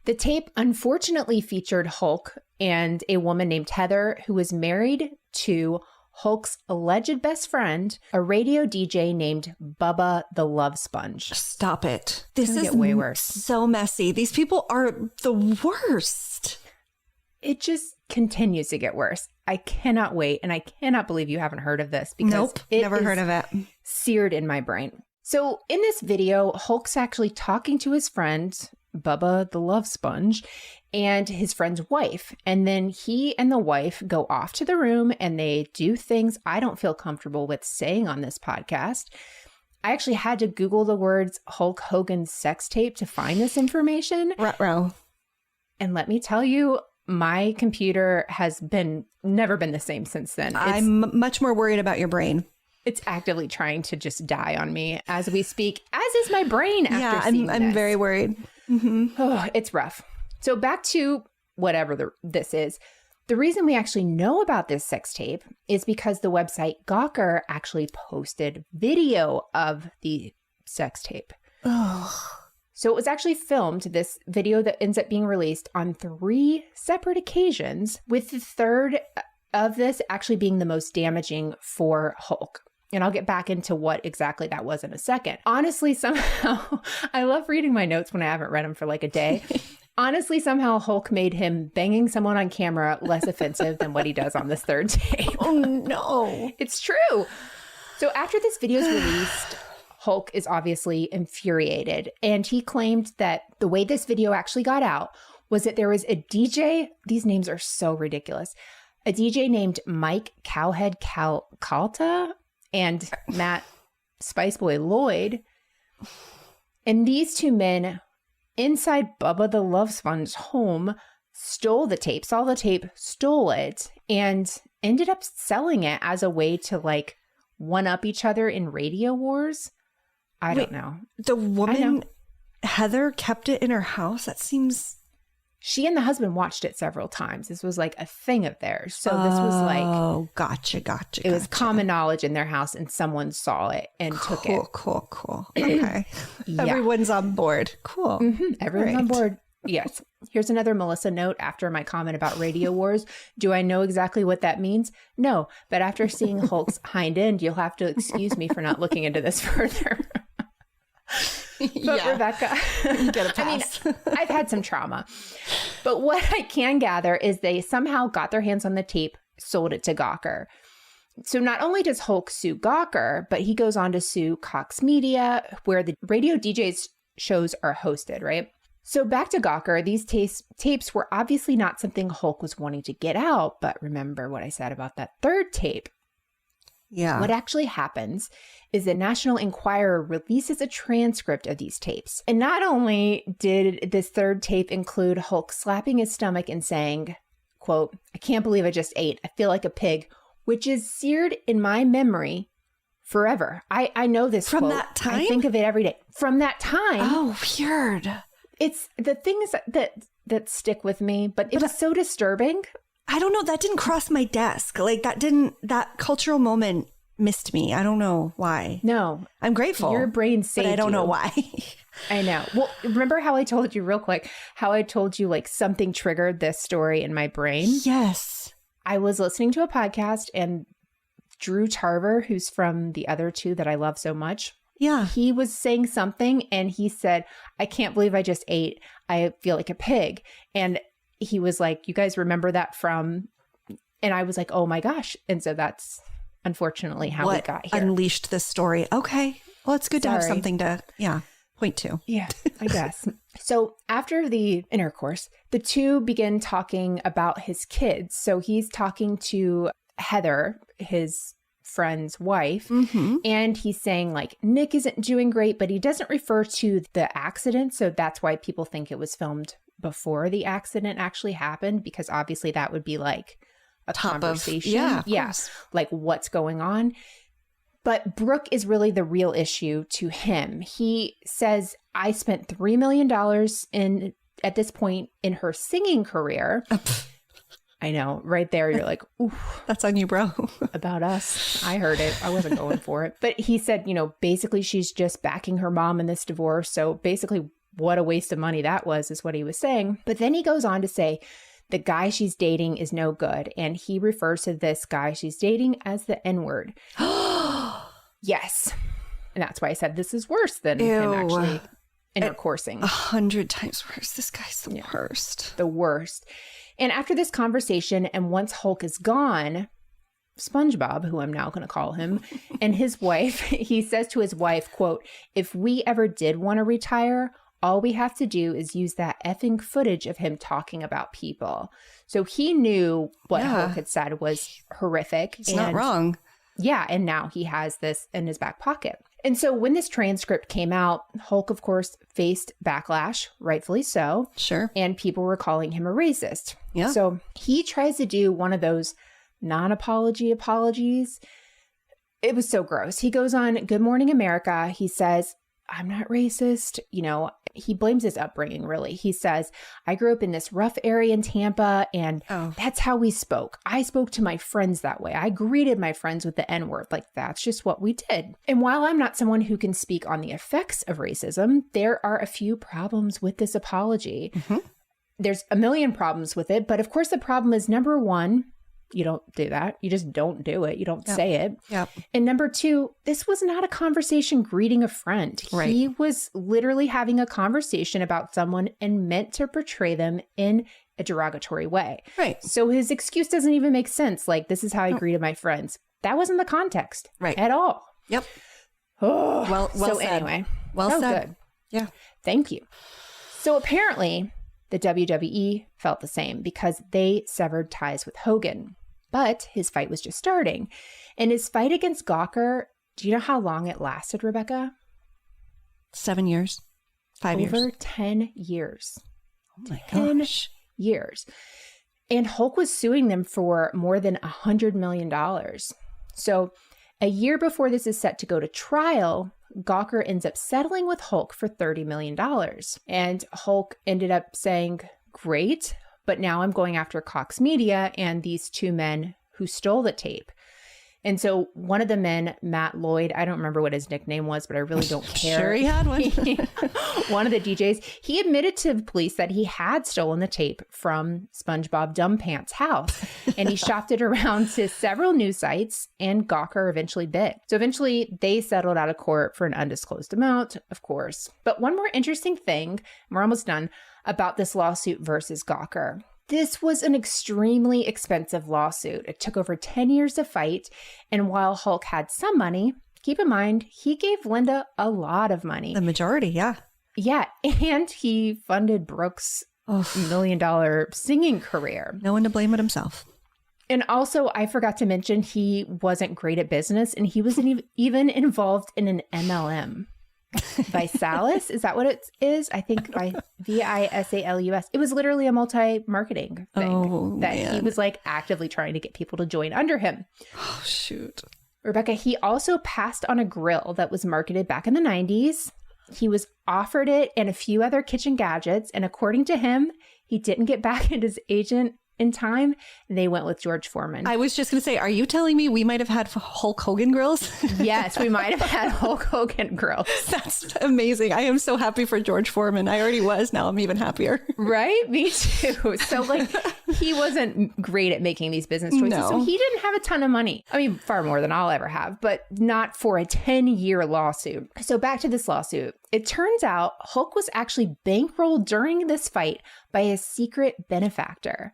The tape unfortunately featured Hulk and a woman named Heather who was married to Hulk's alleged best friend, a radio DJ named Bubba the Love Sponge. Stop it. This is way worse. So messy. These people are the worst. It just continues to get worse. I cannot wait. And I cannot believe you haven't heard of this because never heard of it. Seared in my brain. So in this video, Hulk's actually talking to his friend, Bubba the Love Sponge, and his friend's wife. And then he and the wife go off to the room and they do things I don't feel comfortable with saying on this podcast. I actually had to Google the words Hulk Hogan sex tape to find this information. Ruh-roh. And let me tell you, my computer has never been the same since then. I'm much more worried about your brain. It's actively trying to just die on me as we speak, as is my brain after seeing this. I'm very worried. Mm-hmm. Oh, it's rough. So back to whatever this is. The reason we actually know about this sex tape is because the website Gawker actually posted video of the sex tape. Oh. So it was actually filmed, this video that ends up being released on 3 separate occasions, with the third of this actually being the most damaging for Hulk. And I'll get back into what exactly that was in a second. Honestly, somehow, I love reading my notes when I haven't read them for like a day. Honestly, somehow Hulk made him banging someone on camera less offensive than what he does on this third tape. Oh, no. It's true. So after this video is released, Hulk is obviously infuriated. And he claimed that the way this video actually got out was that there was a DJ. These names are so ridiculous. A DJ named Mike Cowhead Calta and Matt Spiceboy Lloyd. And these 2 men inside Bubba the Love Sponge's home stole the tape, saw the tape, stole it, and ended up selling it as a way to like one up each other in radio wars. I don't know. The woman, Heather, kept it in her house? That seems... She and the husband watched it several times. This was like a thing of theirs. So this was like... Oh, gotcha. It was common knowledge in their house and someone saw it and took it. Cool. Okay. Yeah. Everyone's on board. Cool. Mm-hmm. Everyone's on Great. board. Yes. Here's another Melissa note after my comment about radio wars. Do I know exactly what that means? No. But after seeing Hulk's hind end, you'll have to excuse me for not looking into this further. But Yeah. Rebekah, You get a pass. I mean, I've had some trauma. But what I can gather is they somehow got their hands on the tape, sold it to Gawker. So not only does Hulk sue Gawker, but he goes on to sue Cox Media, where the radio DJ's shows are hosted, right? So back to Gawker, these tapes were obviously not something Hulk was wanting to get out, but remember what I said about that third tape. Yeah. What actually happens is the National Enquirer releases a transcript of these tapes. And not only did this third tape include Hulk slapping his stomach and saying, quote, "I can't believe I just ate. I feel like a pig," which is seared in my memory forever. I know this From quote. that time? I think of it every day. From that time. Oh, weird. It's the things that stick with me, but it was so disturbing. I don't know. That didn't cross my desk. Like that cultural moment missed me. I don't know why. No. I'm grateful. Your brain saved but I don't know you. why. I know. Well, remember how I told you real quick, how I told you like something triggered this story in my brain? Yes. I was listening to a podcast and Drew Tarver, who's from the other 2 that I love so much. Yeah. He was saying something and he said, "I can't believe I just ate. I feel like a pig." And he was like, "You guys remember that from?" And I was like, "Oh my gosh." And so that's unfortunately how we got here. Unleashed this story. Okay. Well, it's good to have Sorry. something to, point to. Yeah, I guess. So after the intercourse, the 2 begin talking about his kids. So he's talking to Heather, his friend's wife, and he's saying like, Nick isn't doing great, but he doesn't refer to the accident. So that's why people think it was filmed before the accident actually happened, because obviously that would be like a conversation. Like what's going on. But Brooke is really the real issue to him. He says, "I spent $3 million at this point in her singing career." I know, right there, you're like, ooh. That's on you, bro. About us. I heard it. I wasn't going for it. But he said, basically she's just backing her mom in this divorce. So basically what a waste of money that was, is what he was saying. But then he goes on to say the guy she's dating is no good. And he refers to this guy she's dating as the N-word. Yes. And that's why I said this is worse than him actually intercoursing. 100 times worse. This guy's the worst. The worst. And after this conversation, and once Hulk is gone, SpongeBob, who I'm now going to call him, and his wife. He says to his wife, quote, "If we ever did want to retire, all we have to do is use that effing footage of him talking about people." So he knew what Hulk had said was horrific. It's not wrong. Yeah, and now he has this in his back pocket. And so when this transcript came out, Hulk, of course, faced backlash, rightfully so. Sure. And people were calling him a racist. Yeah. So he tries to do one of those non-apology apologies. It was so gross. He goes on Good Morning America. He says, "I'm not racist." You know, he blames his upbringing, really. He says, "I grew up in this rough area in Tampa, and that's how we spoke. I spoke to my friends that way. I greeted my friends with the N-word. Like, that's just what we did." And while I'm not someone who can speak on the effects of racism, there are a few problems with this apology. Mm-hmm. There's a million problems with it. But of course, the problem is, number one, you don't do that. You just don't do it. You don't say it. Yep. And number two, this was not a conversation greeting a friend. Right. He was literally having a conversation about someone and meant to portray them in a derogatory way. Right. So his excuse doesn't even make sense. Like, this is how I greeted my friends. That wasn't the context at all. Yep. Oh, Well so said. Anyway. Well said. Good. Yeah. Thank you. So apparently the WWE felt the same because they severed ties with Hogan. But his fight was just starting. And his fight against Gawker, do you know how long it lasted, Rebekah? 7 years. 5 years. Over 10 years. Oh my 10 gosh. years. And Hulk was suing them for more than $100 million. So a year before this is set to go to trial, Gawker ends up settling with Hulk for $30 million. And Hulk ended up saying, "Great, but now I'm going after Cox Media and these two men who stole the tape." And so one of the men, Matt Lloyd, I don't remember what his nickname was, but I really don't care. Sure he had one. One of the DJs, he admitted to the police that he had stolen the tape from SpongeBob Dumbpants' house. And he shopped it around to several news sites, and Gawker eventually bid. So eventually they settled out of court for an undisclosed amount, of course. But one more interesting thing, we're almost done, about this lawsuit versus Gawker. This was an extremely expensive lawsuit. It took over 10 years to fight. And while Hulk had some money, keep in mind, he gave Linda a lot of money. The majority, yeah. Yeah. And he funded Brooke's $1 million singing career. No one to blame but himself. And also, I forgot to mention, he wasn't great at business, and he wasn't even involved in an MLM. Visalis, is that what it is? I think by Visalus. It was literally a multi-marketing thing he was like actively trying to get people to join under him. Oh, shoot. Rebekah, he also passed on a grill that was marketed back in the 90s. He was offered it and a few other kitchen gadgets. And according to him, he didn't get back at his agent in time. They went with George Foreman. I was just going to say, are you telling me we might have had Hulk Hogan grills? Yes, we might have had Hulk Hogan grills. That's amazing. I am so happy for George Foreman. I already was. Now I'm even happier. Right? Me too. So like, he wasn't great at making these business choices. No. So he didn't have a ton of money. I mean, far more than I'll ever have, but not for a 10-year lawsuit. So back to this lawsuit. It turns out Hulk was actually bankrolled during this fight by a secret benefactor.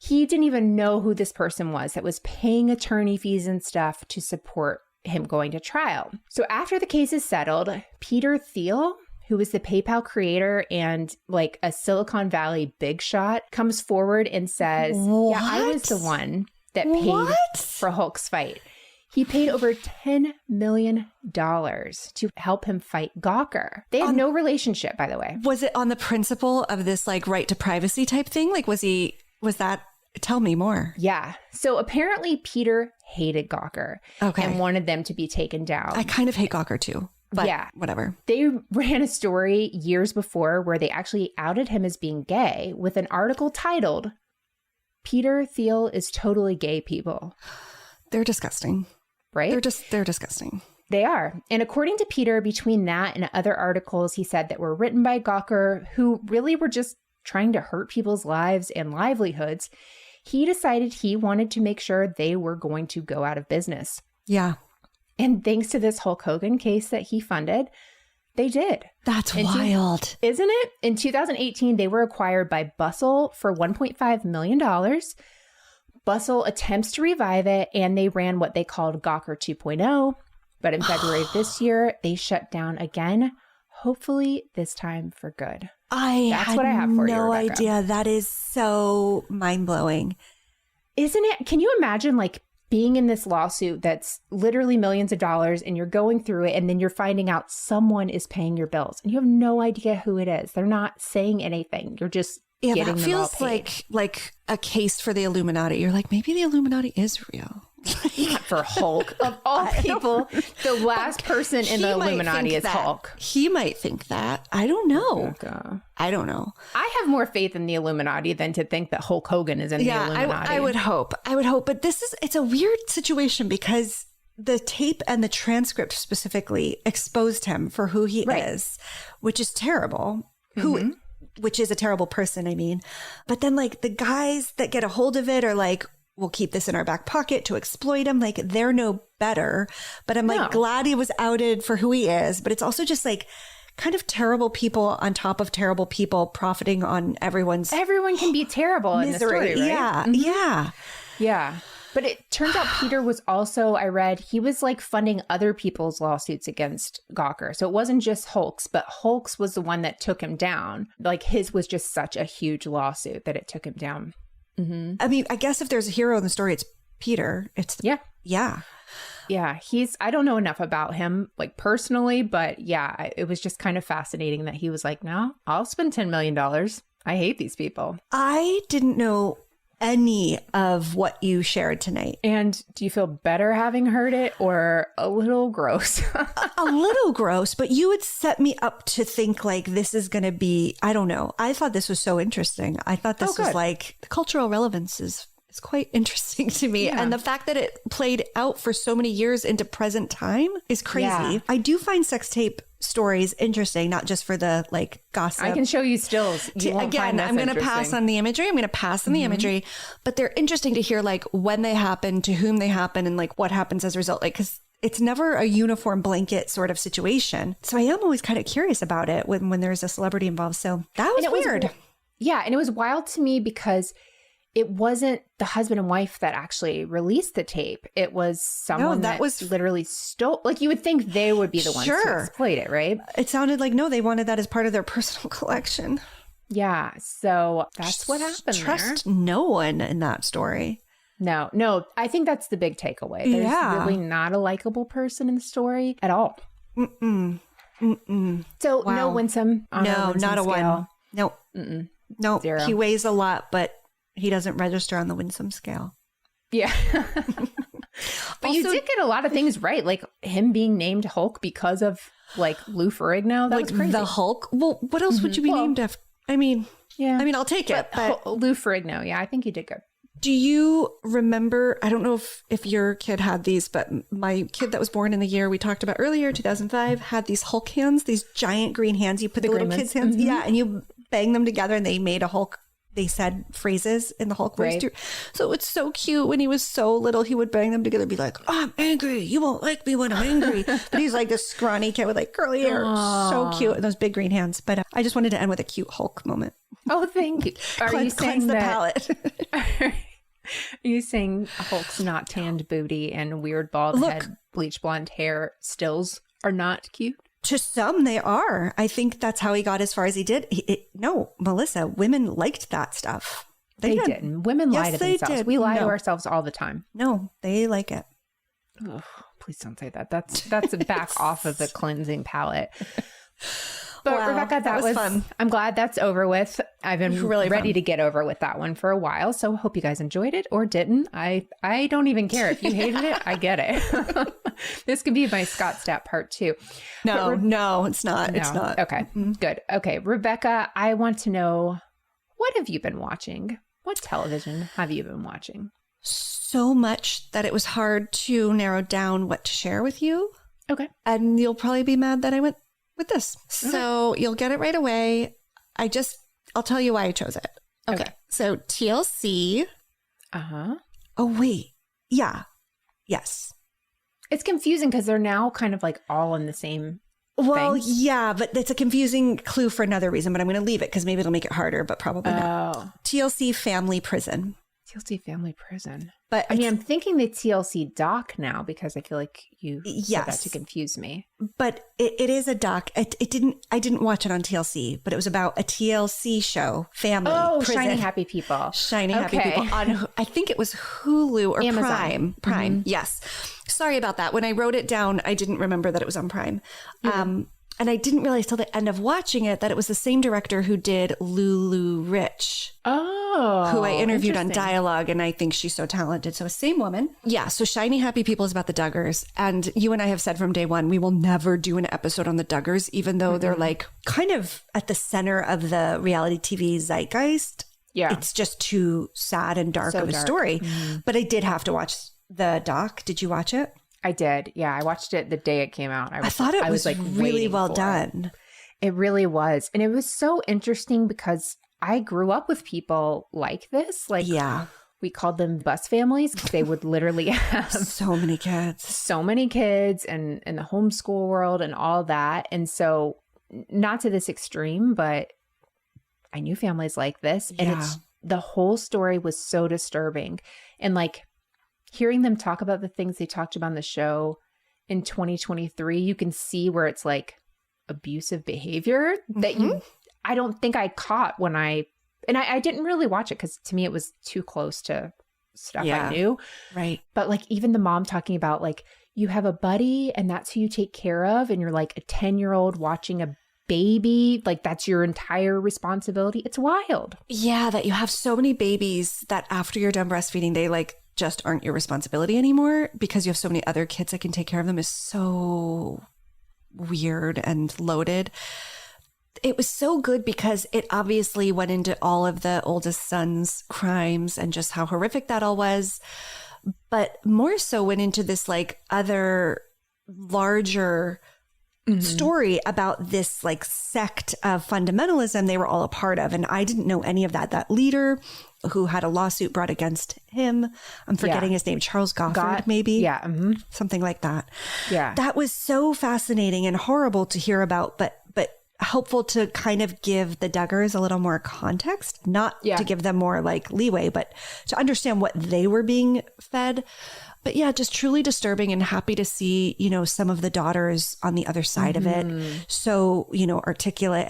He didn't even know who this person was that was paying attorney fees and stuff to support him going to trial. So after the case is settled, Peter Thiel, who is the PayPal creator and like a Silicon Valley big shot, comes forward and says, "Yeah, I was the one that paid for Hulk's fight." He paid over $10 million to help him fight Gawker. They had no relationship, by the way. Was it on the principle of this like right to privacy type thing? Like, was that, tell me more. Yeah. So apparently Peter hated Gawker and wanted them to be taken down. I kind of hate Gawker too. But yeah, whatever. They ran a story years before where they actually outed him as being gay with an article titled, "Peter Thiel is totally gay people." They're disgusting. Right? They're disgusting. They are. And according to Peter, between that and other articles he said that were written by Gawker, who really were just trying to hurt people's lives and livelihoods, he decided he wanted to make sure they were going to go out of business. Yeah. And thanks to this Hulk Hogan case that he funded, they did. That's wild. Isn't it? In 2018, they were acquired by Bustle for $1.5 million. Bustle attempts to revive it, and they ran what they called Gawker 2.0. But in February of this year, they shut down again, hopefully this time for good. That's what I have for you, no Rebekah. idea. That is so mind-blowing. Isn't it? Can you imagine like being in this lawsuit that's literally millions of dollars and you're going through it and then you're finding out someone is paying your bills and you have no idea who it is. They're not saying anything. You're just getting that them feels all paid. like a case for the Illuminati. You're like, maybe the Illuminati is real. Not for Hulk. Of all people, the last person in the Illuminati is Hulk. He might think that. I don't know. Rebekah. I don't know. I have more faith in the Illuminati than to think that Hulk Hogan is in the Illuminati. I would hope. But it's a weird situation because the tape and the transcript specifically exposed him for who he is, which is terrible. Which is a terrible person, I mean. But then like the guys that get a hold of it are like, we'll keep this in our back pocket to exploit him. Like they're no better. But I'm like glad he was outed for who he is. But it's also just like kind of terrible people on top of terrible people profiting on everyone can be terrible in the story, right? Yeah. But it turns out Peter was also, I read, he was like funding other people's lawsuits against Gawker. So it wasn't just Hulk's, but Hulk's was the one that took him down. Like his was just such a huge lawsuit that it took him down. Mm-hmm. I mean, I guess if there's a hero in the story, it's Peter. Yeah. I don't know enough about him like personally, but yeah, it was just kind of fascinating that he was like, no, I'll spend $10 million. I hate these people. I didn't know any of what you shared tonight. And do you feel better having heard it or a little gross? A little gross, but you would set me up to think like this is going to be, I don't know. I thought this was so interesting. I thought this was like the cultural relevance is quite interesting to me. Yeah. And the fact that it played out for so many years into present time is crazy. Yeah. I do find sex tape stories interesting, not just for the like gossip. I can show you stills. Again, I'm going to pass on the imagery. But they're interesting to hear like when they happen, to whom they happen, and like what happens as a result. Like, because it's never a uniform blanket sort of situation. So I am always kind of curious about it when there's a celebrity involved. So that was weird. And it was wild to me because it wasn't the husband and wife that actually released the tape. It was someone that was literally stole. Like you would think they would be the ones to exploit it, right? It sounded like, no, they wanted that as part of their personal collection. Yeah. So that's what happened. Trust no one in that story. No. I think that's the big takeaway. There's really not a likable person in the story at all. So no winsome. No, not a scale. one. No. 0. He weighs a lot, but he doesn't register on the winsome scale. Yeah. But you did get a lot of things right. Like him being named Hulk because of like Lou Ferrigno. That was crazy. The Hulk? Well, what else would you be named after? I mean, I'll take it. But Lou Ferrigno. Yeah, I think you did good. Do you remember, I don't know if your kid had these, but my kid that was born in the year we talked about earlier, 2005, had these Hulk hands, these giant green hands. You put the little kids' hands. Yeah. And you bang them together and they made a Hulk. They said phrases in the Hulk voice too. So it's so cute. When he was so little, he would bang them together and be like, oh, I'm angry. You won't like me when I'm angry. But he's like this scrawny kid with like curly hair. So cute. And those big green hands. But I just wanted to end with a cute Hulk moment. Oh, thank you. Are you saying the palate? Are you saying Hulk's not tanned booty and weird bald head, bleach blonde hair stills are not cute? To some, they are. I think that's how he got as far as he did. No, Melissa, women liked that stuff. They didn't. Women lie to themselves. Did. We lie to ourselves all the time. No, they like it. Oh, please don't say that. That's back off of the cleansing palette. But Rebekah, that was fun. I'm glad that's over with. I've been really ready to get over with that one for a while. So hope you guys enjoyed it or didn't. I don't even care. If you hated it, I get it. This could be my Scott Stapp part 2. No, it's not. It's not. Okay, good. Okay, Rebekah, I want to know, what have you been watching? What television have you been watching? So much that it was hard to narrow down what to share with you. Okay. And you'll probably be mad that I went with this. So you'll get it right away. I'll tell you why I chose it. Okay. So TLC. Oh, wait. Yeah. Yes. It's confusing because they're now kind of like all in the same thing. Yeah, but it's a confusing clue for another reason, but I'm going to leave it because maybe it'll make it harder, but probably not. TLC Family Prison. TLC Family Prison. But I mean, I'm thinking the TLC doc now because I feel like you said that to confuse me. But it is a doc. I didn't watch it on TLC, but it was about a TLC show, Family Prison. Shiny Happy People. Shiny Happy People on, I think it was Hulu or Amazon. Prime. Yes. Sorry about that. When I wrote it down, I didn't remember that it was on Prime. And I didn't realize till the end of watching it that it was the same director who did Lulu Rich. Oh. Who I interviewed on Dialogue, and I think she's so talented. So same woman. Yeah, so Shiny Happy People is about the Duggars. And you and I have said from day one, we will never do an episode on the Duggars, even though they're like kind of at the center of the reality TV zeitgeist. Yeah. It's just too sad and dark of a story. But I did have to watch the doc. Did you watch it? I did. Yeah, I watched it the day it came out. I thought it was like really well done. It really was. And it was so interesting because I grew up with people like this. Like, we called them bus families because they would literally have so many kids and in the homeschool world and all that. And so not to this extreme, but I knew families like this. And the whole story was so disturbing. And like, hearing them talk about the things they talked about on the show in 2023, you can see where it's like abusive behavior that I don't think I caught when I didn't really watch it because to me it was too close to stuff I knew. Right. But like even the mom talking about like, you have a buddy and that's who you take care of. And you're like a 10-year-old watching a baby, like that's your entire responsibility. It's wild. Yeah. That you have so many babies that after you're done breastfeeding, they like just aren't your responsibility anymore because you have so many other kids that can take care of them is so weird and loaded. It was so good because it obviously went into all of the oldest son's crimes and just how horrific that all was. But more so went into this like other larger story about this like sect of fundamentalism they were all a part of. And I didn't know any of that. That leader who had a lawsuit brought against him. I'm forgetting his name. Charles Goffard, maybe? Yeah. Something like that. Yeah. That was so fascinating and horrible to hear about, but helpful to kind of give the Duggars a little more context, not to give them more like leeway, but to understand what they were being fed. But yeah, just truly disturbing and happy to see, you know, some of the daughters on the other side of it. So, you know, articulate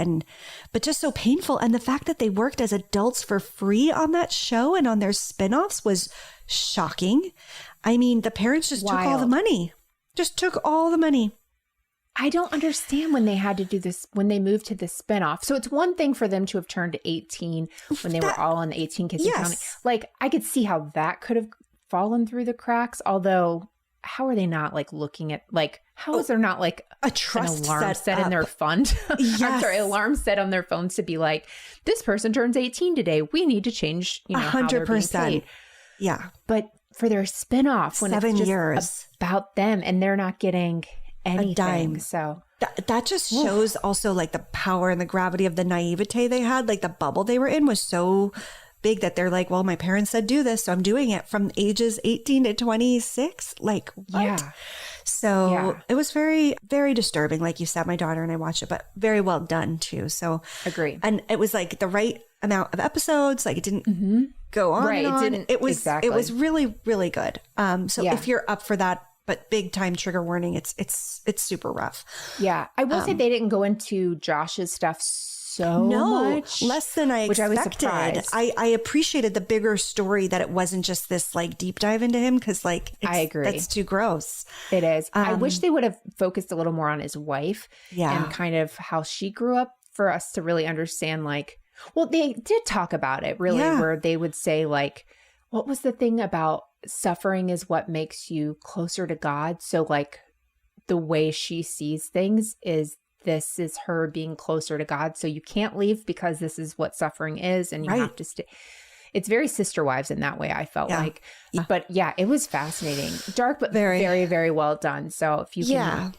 but just so painful. And the fact that they worked as adults for free on that show and on their spinoffs was shocking. I mean, the parents just took all the money. I don't understand when they had to do this, when they moved to the spinoff. So it's one thing for them to have turned 18 when they were all on the 18 Kids and Counting. Like, I could see how that could have fallen through the cracks. Although, how are they not like looking at, like, how is there not like a trust an alarm set in their fund? Yes. I'm sorry, alarm set on their phones to be like, this person turns 18 today. We need to change, you know, 100%. How they're being paid. Yeah. But for their spinoff, when 7 it's just years about them and they're not getting anything. A dime. So that just shows also like the power and the gravity of the naivete they had. Like the bubble they were in was so big that they're like, well, my parents said do this, so I'm doing it from ages 18 to 26. Like, what? Yeah. So it was very, very disturbing. Like you said, my daughter and I watched it, but very well done too. So agree. And it was like the right amount of episodes. Like it didn't go on. Right. And on. It didn't. It was, exactly. It was really, really good. So if you're up for that, but big time trigger warning, it's super rough. Yeah. I will say they didn't go into Josh's stuff so much. Less than I expected. Which I was surprised. I appreciated the bigger story that it wasn't just this like deep dive into him because like I agree. That's too gross. It is. I wish they would have focused a little more on his wife and kind of how she grew up for us to really understand like, well, they did talk about it really where they would say like, what was the thing about suffering is what makes you closer to God. So like the way she sees things is this is her being closer to God. So you can't leave because this is what suffering is and you have to stay. It's very Sister Wives in that way, I felt like. But yeah, it was fascinating. Dark, but very, very, very well done. So if you can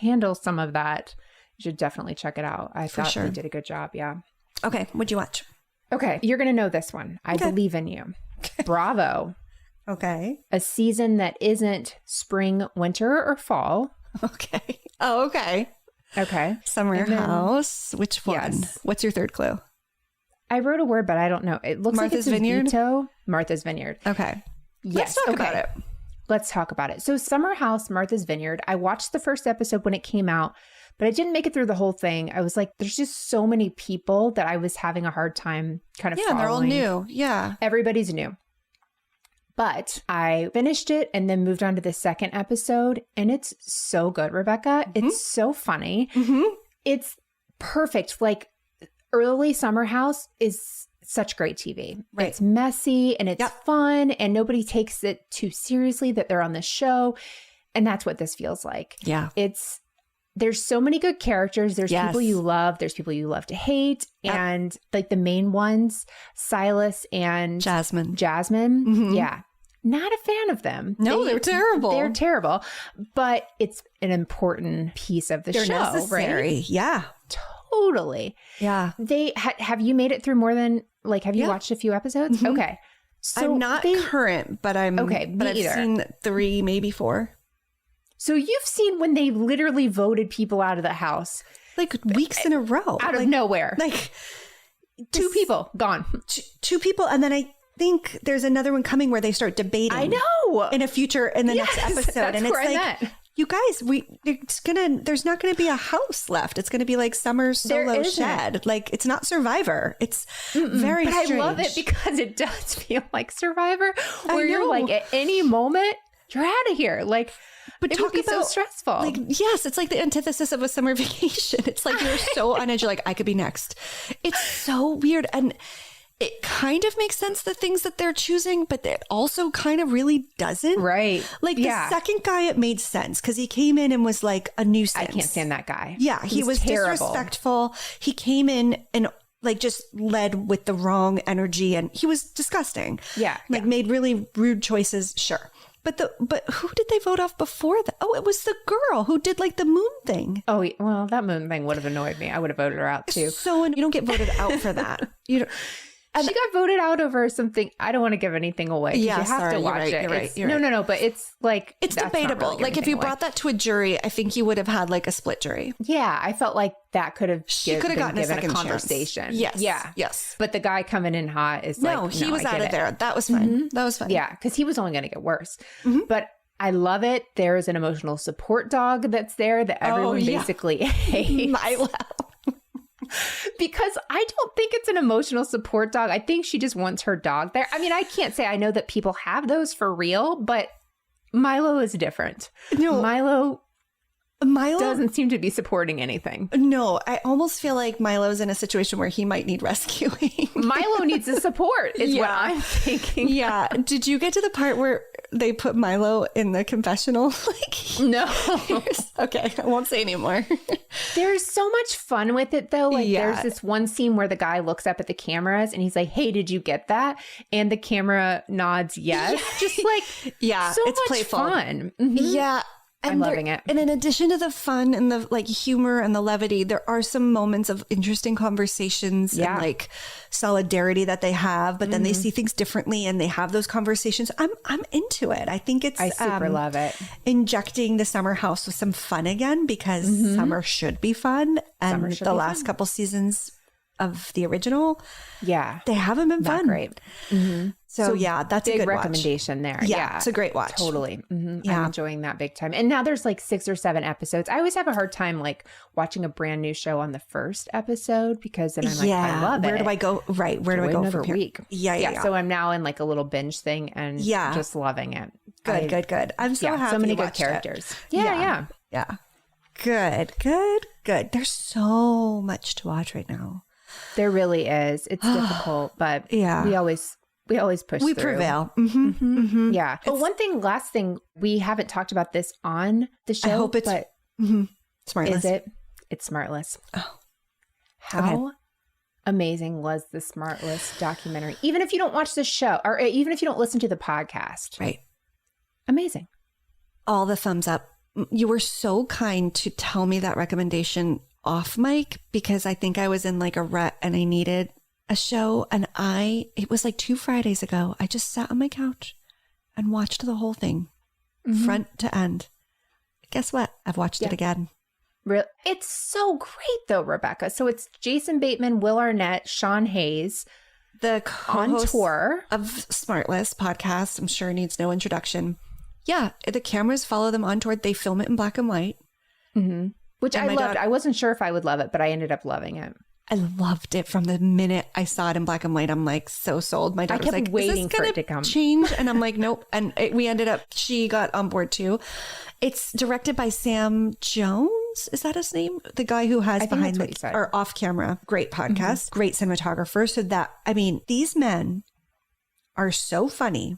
handle some of that, you should definitely check it out. I thought they did a good job. Yeah. Okay. What'd you watch? Okay. You're going to know this one. I believe in you. Bravo. Okay. A season that isn't spring, winter, or fall. Okay. Oh, okay. Okay. Summer House. Which one? Yes. What's your third clue? I wrote a word, but I don't know. It looks Martha's like it's Vineyard? a veto. Martha's Vineyard. Okay. Yes. Let's talk about it. Let's talk about it. So Summer House, Martha's Vineyard. I watched the first episode when it came out, but I didn't make it through the whole thing. I was like, there's just so many people that I was having a hard time kind of following. They're all new. Yeah. Everybody's new. But I finished it and then moved on to the second episode. And it's so good, Rebekah. It's so funny. It's perfect. Like early Summer House is such great TV. Right. It's messy and it's fun and nobody takes it too seriously that they're on the show. And that's what this feels like. Yeah. There's so many good characters. There's people you love. There's people you love to hate. And like the main ones, Silas and Jasmine. Yeah. Not a fan of them. No, they're terrible. They're terrible. But it's an important piece of the show, necessary. Right? Yeah. Totally. Yeah. They have you made it through more than have you watched a few episodes? Okay. So I'm not current, but I'm okay. But I've either. seen 3, maybe 4. So you've seen when they literally voted people out of the house. Like weeks in a row. Out of nowhere. Like 2 people gone. 2 people. And then I think there's another one coming where they start debating. I know. In a future, in the next episode. That's and it's where like, you guys, there's not going to be a house left. It's going to be like Summer's solo shed. Like it's not Survivor. It's very strange. I love it because it does feel like Survivor where you're like at any moment, you're out of here. Like, but it would be so stressful. Like, yes, it's like the antithesis of a summer vacation. It's like you're so on edge. You're like, I could be next. It's so weird. And it kind of makes sense, the things that they're choosing, but it also kind of really doesn't. Right. Like the second guy, it made sense because he came in and was like a nuisance. I can't stand that guy. Yeah. He was disrespectful. He came in and like just led with the wrong energy and he was disgusting. Yeah. Like made really rude choices. Sure. But who did they vote off before that? Oh, it was the girl who did like the moon thing. Oh, well, that moon thing would have annoyed me. I would have voted her out too. So you don't get voted out for that. You don't. She got voted out over something. I don't want to give anything away. Yeah, you have to watch it. You're right. No. But it's like it's debatable. Really like if you brought that to a jury, I think you would have had like a split jury. Yeah, I felt like that could have. She could have gotten a second conversation. Chance. Yes. Yeah. Yes. But the guy coming in hot is no, he was out of there. That was fine. That was fine. Yeah, because he was only going to get worse. But I love it. There is an emotional support dog that's there that everyone basically hates. Milo. Because I don't think it's an emotional support dog. I think she just wants her dog there. I mean, I can't say I know that people have those for real, but Milo is different. No, Milo doesn't seem to be supporting anything. No, I almost feel like Milo's in a situation where he might need rescuing. Milo needs the support is what I'm thinking. Yeah. Did you get to the part where they put Milo in the confessional? No. Okay, I won't say anymore. There's so much fun with it though. Like there's this one scene where the guy looks up at the cameras and he's like, "Hey, did you get that?" And the camera nods yes. Just like so it's much playful. Fun. Yeah. I'm loving it. And in addition to the fun and the like humor and the levity, there are some moments of interesting conversations and like solidarity that they have, but then they see things differently and they have those conversations. I'm into it. I think it's I super love it. Injecting the Summer House with some fun again because summer should be fun. And the last couple seasons of the original, they haven't been fun. Great. So yeah, that's a good recommendation watch. there. Yeah, it's a great watch. Totally. I'm enjoying that big time. And now there's like 6 or 7 episodes. I always have a hard time like watching a brand new show on the first episode because then I'm like, I love it. Where do I go? Right. Where do I go from here? Week? Yeah. So I'm now in like a little binge thing and just loving it. Good. I'm so happy. So many good characters. Yeah. Good. There's so much to watch right now. There really is. It's difficult, but we always push through. We prevail. Yeah. But last thing, we haven't talked about this on the show. I hope it's Smartless. Is it? It's Smartless. Oh. How amazing was the Smartless documentary? Even if you don't watch the show or even if you don't listen to the podcast. Right. Amazing. All the thumbs up. You were so kind to tell me that recommendation off mic because I think I was in like a rut and I needed a show. And it was like 2 Fridays ago. I just sat on my couch and watched the whole thing front to end. Guess what? I've watched it again. It's so great though, Rebekah. So it's Jason Bateman, Will Arnett, Sean Hayes. the on co-host tour of Smartless podcast. I'm sure needs no introduction. Yeah, the cameras follow them on tour. They film it in black and white. Mm-hmm. Which And I my loved. I wasn't sure if I would love it, but I ended up loving it. I loved it from the minute I saw it in black and white. I'm like so sold. My daughter was kept like, waiting is this for gonna it to come. change? And I'm like, nope. And we ended up, she got on board too. It's directed by Sam Jones. Is that his name? The guy who has I think behind that's what he said. or off camera, great podcast, great cinematographer. So that, I mean, these men are so funny.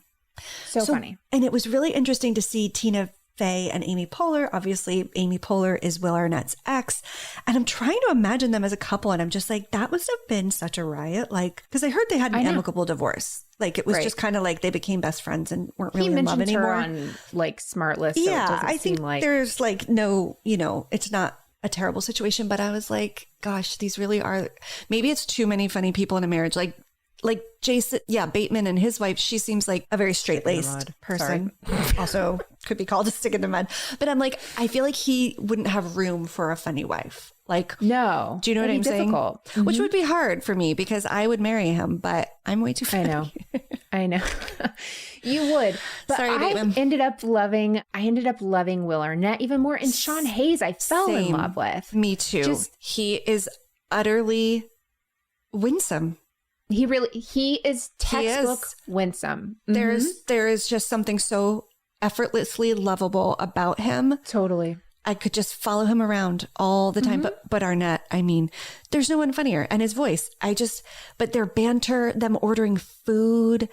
So funny. And it was really interesting to see Tina Fey and Amy Poehler. Obviously, Amy Poehler is Will Arnett's ex. And I'm trying to imagine them as a couple. And I'm just like, that must have been such a riot. Like, because I heard they had an amicable divorce. Like, it was just kind of like they became best friends and weren't really in love anymore. He mentioned her on like Smartless. So Yeah, it doesn't I think seem like there's like no, it's not a terrible situation. But I was like, gosh, these really are. Maybe it's too many funny people in a marriage. Like Jason, Bateman and his wife, she seems like a very straight-laced person. Also could be called a stick in the mud. But I'm like, I feel like he wouldn't have room for a funny wife. Like, no. Do you know what I'm difficult. saying? Which would be hard for me because I would marry him, but I'm way too funny. I know. You would. But Sorry, I Bateman. ended up loving Will Arnett even more. And Sean Hayes, I fell in love with. Me too. He is utterly winsome. He is textbook winsome. There is just something so effortlessly lovable about him. Totally. I could just follow him around all the time. But Arnett, I mean, there's no one funnier. And his voice, but their banter, them ordering food,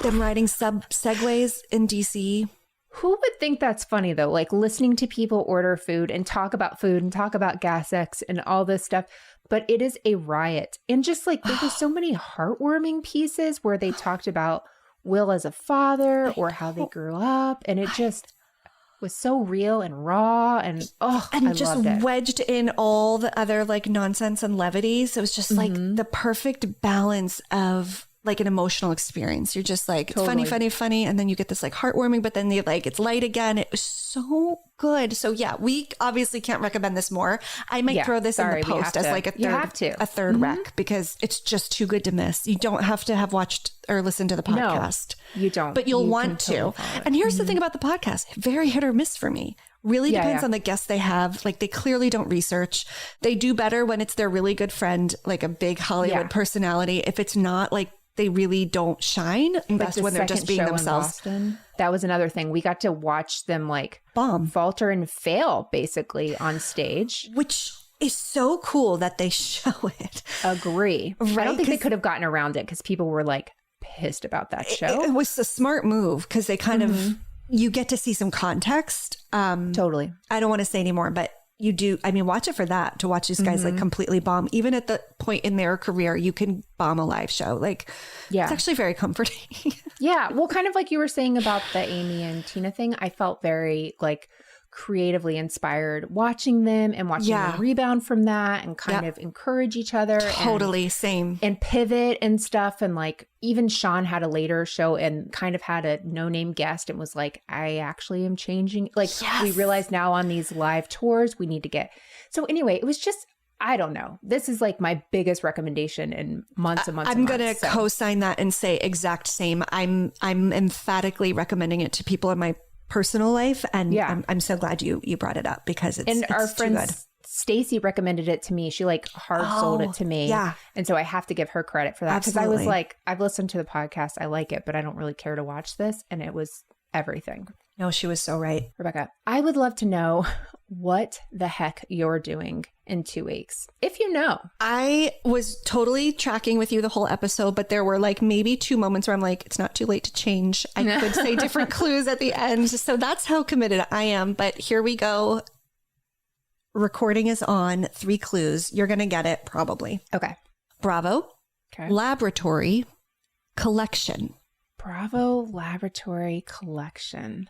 them riding segways in DC. Who would think that's funny though? Like listening to people order food and talk about gas X and all this stuff. But it is a riot. And just like there were so many heartwarming pieces where they talked about Will as a father or how they grew up. And it just was so real and raw. And I just loved it. wedged in all the other like nonsense and levity. So it was just like the perfect balance of like an emotional experience. You're just like, Totally. it's funny. And then you get this like heartwarming, but then it's light again. It was so good. So yeah, we obviously can't recommend this more. I might throw this in the post as like a third rec because it's just too good to miss. You don't have to have watched or listened to the podcast. No, you don't. But you'll want to. And here's the thing about the podcast, very hit or miss for me. Really depends on the guests they have. Like they clearly don't research. They do better when it's their really good friend, like a big Hollywood personality. If it's not, like they really don't shine. And best when they're just being themselves. That was another thing. We got to watch them like falter and fail basically on stage. Which is so cool that they show it. Agree. Right? I don't think they could have gotten around it because people were like pissed about that show. It was a smart move because they kind of, you get to see some context. Totally. I don't want to say anymore, but you do. I mean, watch it for that, to watch these guys like completely bomb. Even at the point in their career, you can bomb a live show. Like, it's actually very comforting. Yeah. Well, kind of like you were saying about the Amy and Tina thing, I felt very like creatively inspired watching them and watching them rebound from that and kind of encourage each other. Totally. Same. And pivot and stuff. And like even Sean had a later show and kind of had a no-name guest and was like, I actually am changing. Like we realize now on these live tours, we need to get. So anyway, it was just, I don't know. This is like my biggest recommendation in months and months. I'm going to co-sign that and say exact same. I'm emphatically recommending it to people in my personal life. And I'm so glad you brought it up because it's our too friend good. Stacy recommended it to me. She like hard sold it to me. Yeah. And so I have to give her credit for that. Because I was like, I've listened to the podcast. I like it, but I don't really care to watch this. And it was everything. No, she was so right. Rebekah, I would love to know what the heck you're doing in 2 weeks. If you know. I was totally tracking with you the whole episode, but there were like maybe 2 moments where I'm like, it's not too late to change. I could say different clues at the end. So that's how committed I am. But here we go. Recording is on. 3 clues. You're going to get it probably. Okay. Bravo. Okay. Laboratory. Collection. Bravo Laboratory Collection.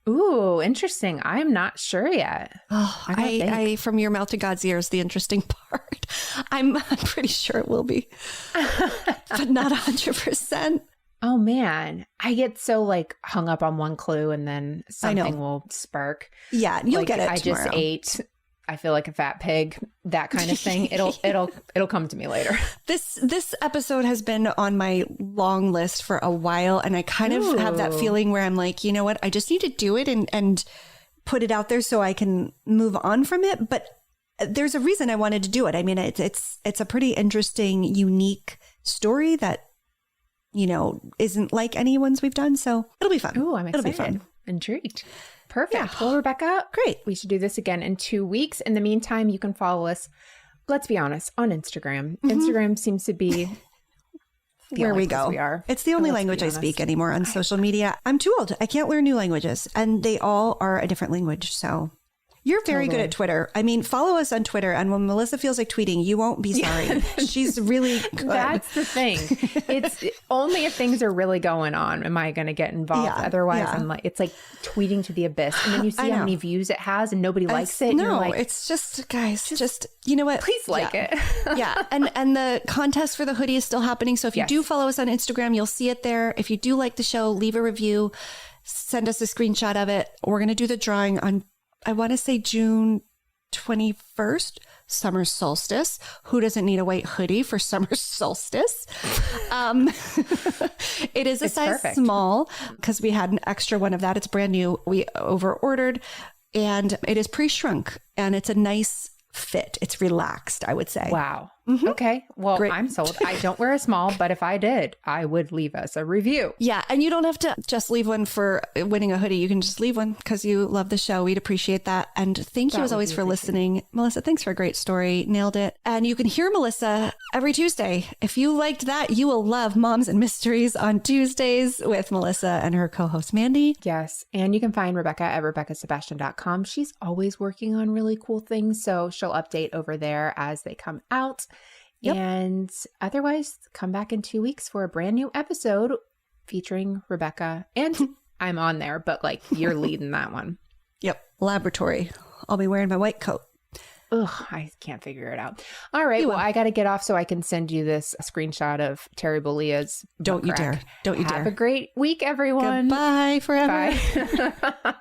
Ooh, interesting. I'm not sure yet. Oh, I from your mouth to God's ears, the interesting part. I'm pretty sure it will be, but not 100%. Oh man, I get so like hung up on one clue and then something will spark. Yeah, you'll like, get it I tomorrow. just ate I feel like a fat pig, that kind of thing. It'll come to me later. This episode has been on my long list for a while, and I kind of have that feeling where I'm like, you know what, I just need to do it and put it out there so I can move on from it. But there's a reason I wanted to do it. I mean, it's a pretty interesting, unique story that, you know, isn't like anyone's we've done. So it'll be fun. Oh, I'm excited. It'll be fun. Intrigued. Perfect. Yeah. Well, Rebekah, Great. We should do this again in 2 weeks. In the meantime, you can follow us, let's be honest, on Instagram. Instagram seems to be where we go. We are. It's the only language I speak anymore on social media. I'm too old. I can't learn new languages, and they all are a different language. So you're very good at Twitter. I mean, follow us on Twitter, and when Melissa feels like tweeting, you won't be sorry. She's really good. That's the thing. It's only if things are really going on am I going to get involved. Yeah, Otherwise, yeah. I'm like, it's like tweeting to the abyss, and then you see how many views it has, and nobody likes it. And you're like, it's just, guys, just you know what? please like it. Yeah, and the contest for the hoodie is still happening. So if you do follow us on Instagram, you'll see it there. If you do like the show, leave a review, send us a screenshot of it. We're going to do the drawing on, I want to say June 21st, summer solstice. Who doesn't need a white hoodie for summer solstice? It is a size small because we had an extra one of that. It's brand new. We over ordered, and it is pre-shrunk, and it's a nice fit. It's relaxed, I would say. Wow. Okay. Well, great. I'm sold. I don't wear a small, but if I did, I would leave us a review. Yeah. And you don't have to just leave one for winning a hoodie. You can just leave one because you love the show. We'd appreciate that. And thank you as always for listening. Melissa, thanks for a great story. Nailed it. And you can hear Melissa every Tuesday. If you liked that, you will love Moms and Mysteries on Tuesdays with Melissa and her co-host Mandy. Yes. And you can find Rebekah at RebekahSebastian.com. She's always working on really cool things. So she'll update over there as they come out. Yep. And otherwise, come back in 2 weeks for a brand new episode featuring Rebekah. And I'm on there, but like you're leading that one. Yep. Laboratory. I'll be wearing my white coat. Ugh, I can't figure it out. All right. Well, I got to get off so I can send you this screenshot of Terry Bollea's. Don't you dare. Don't you dare. Have a great week, everyone. Goodbye forever. Bye.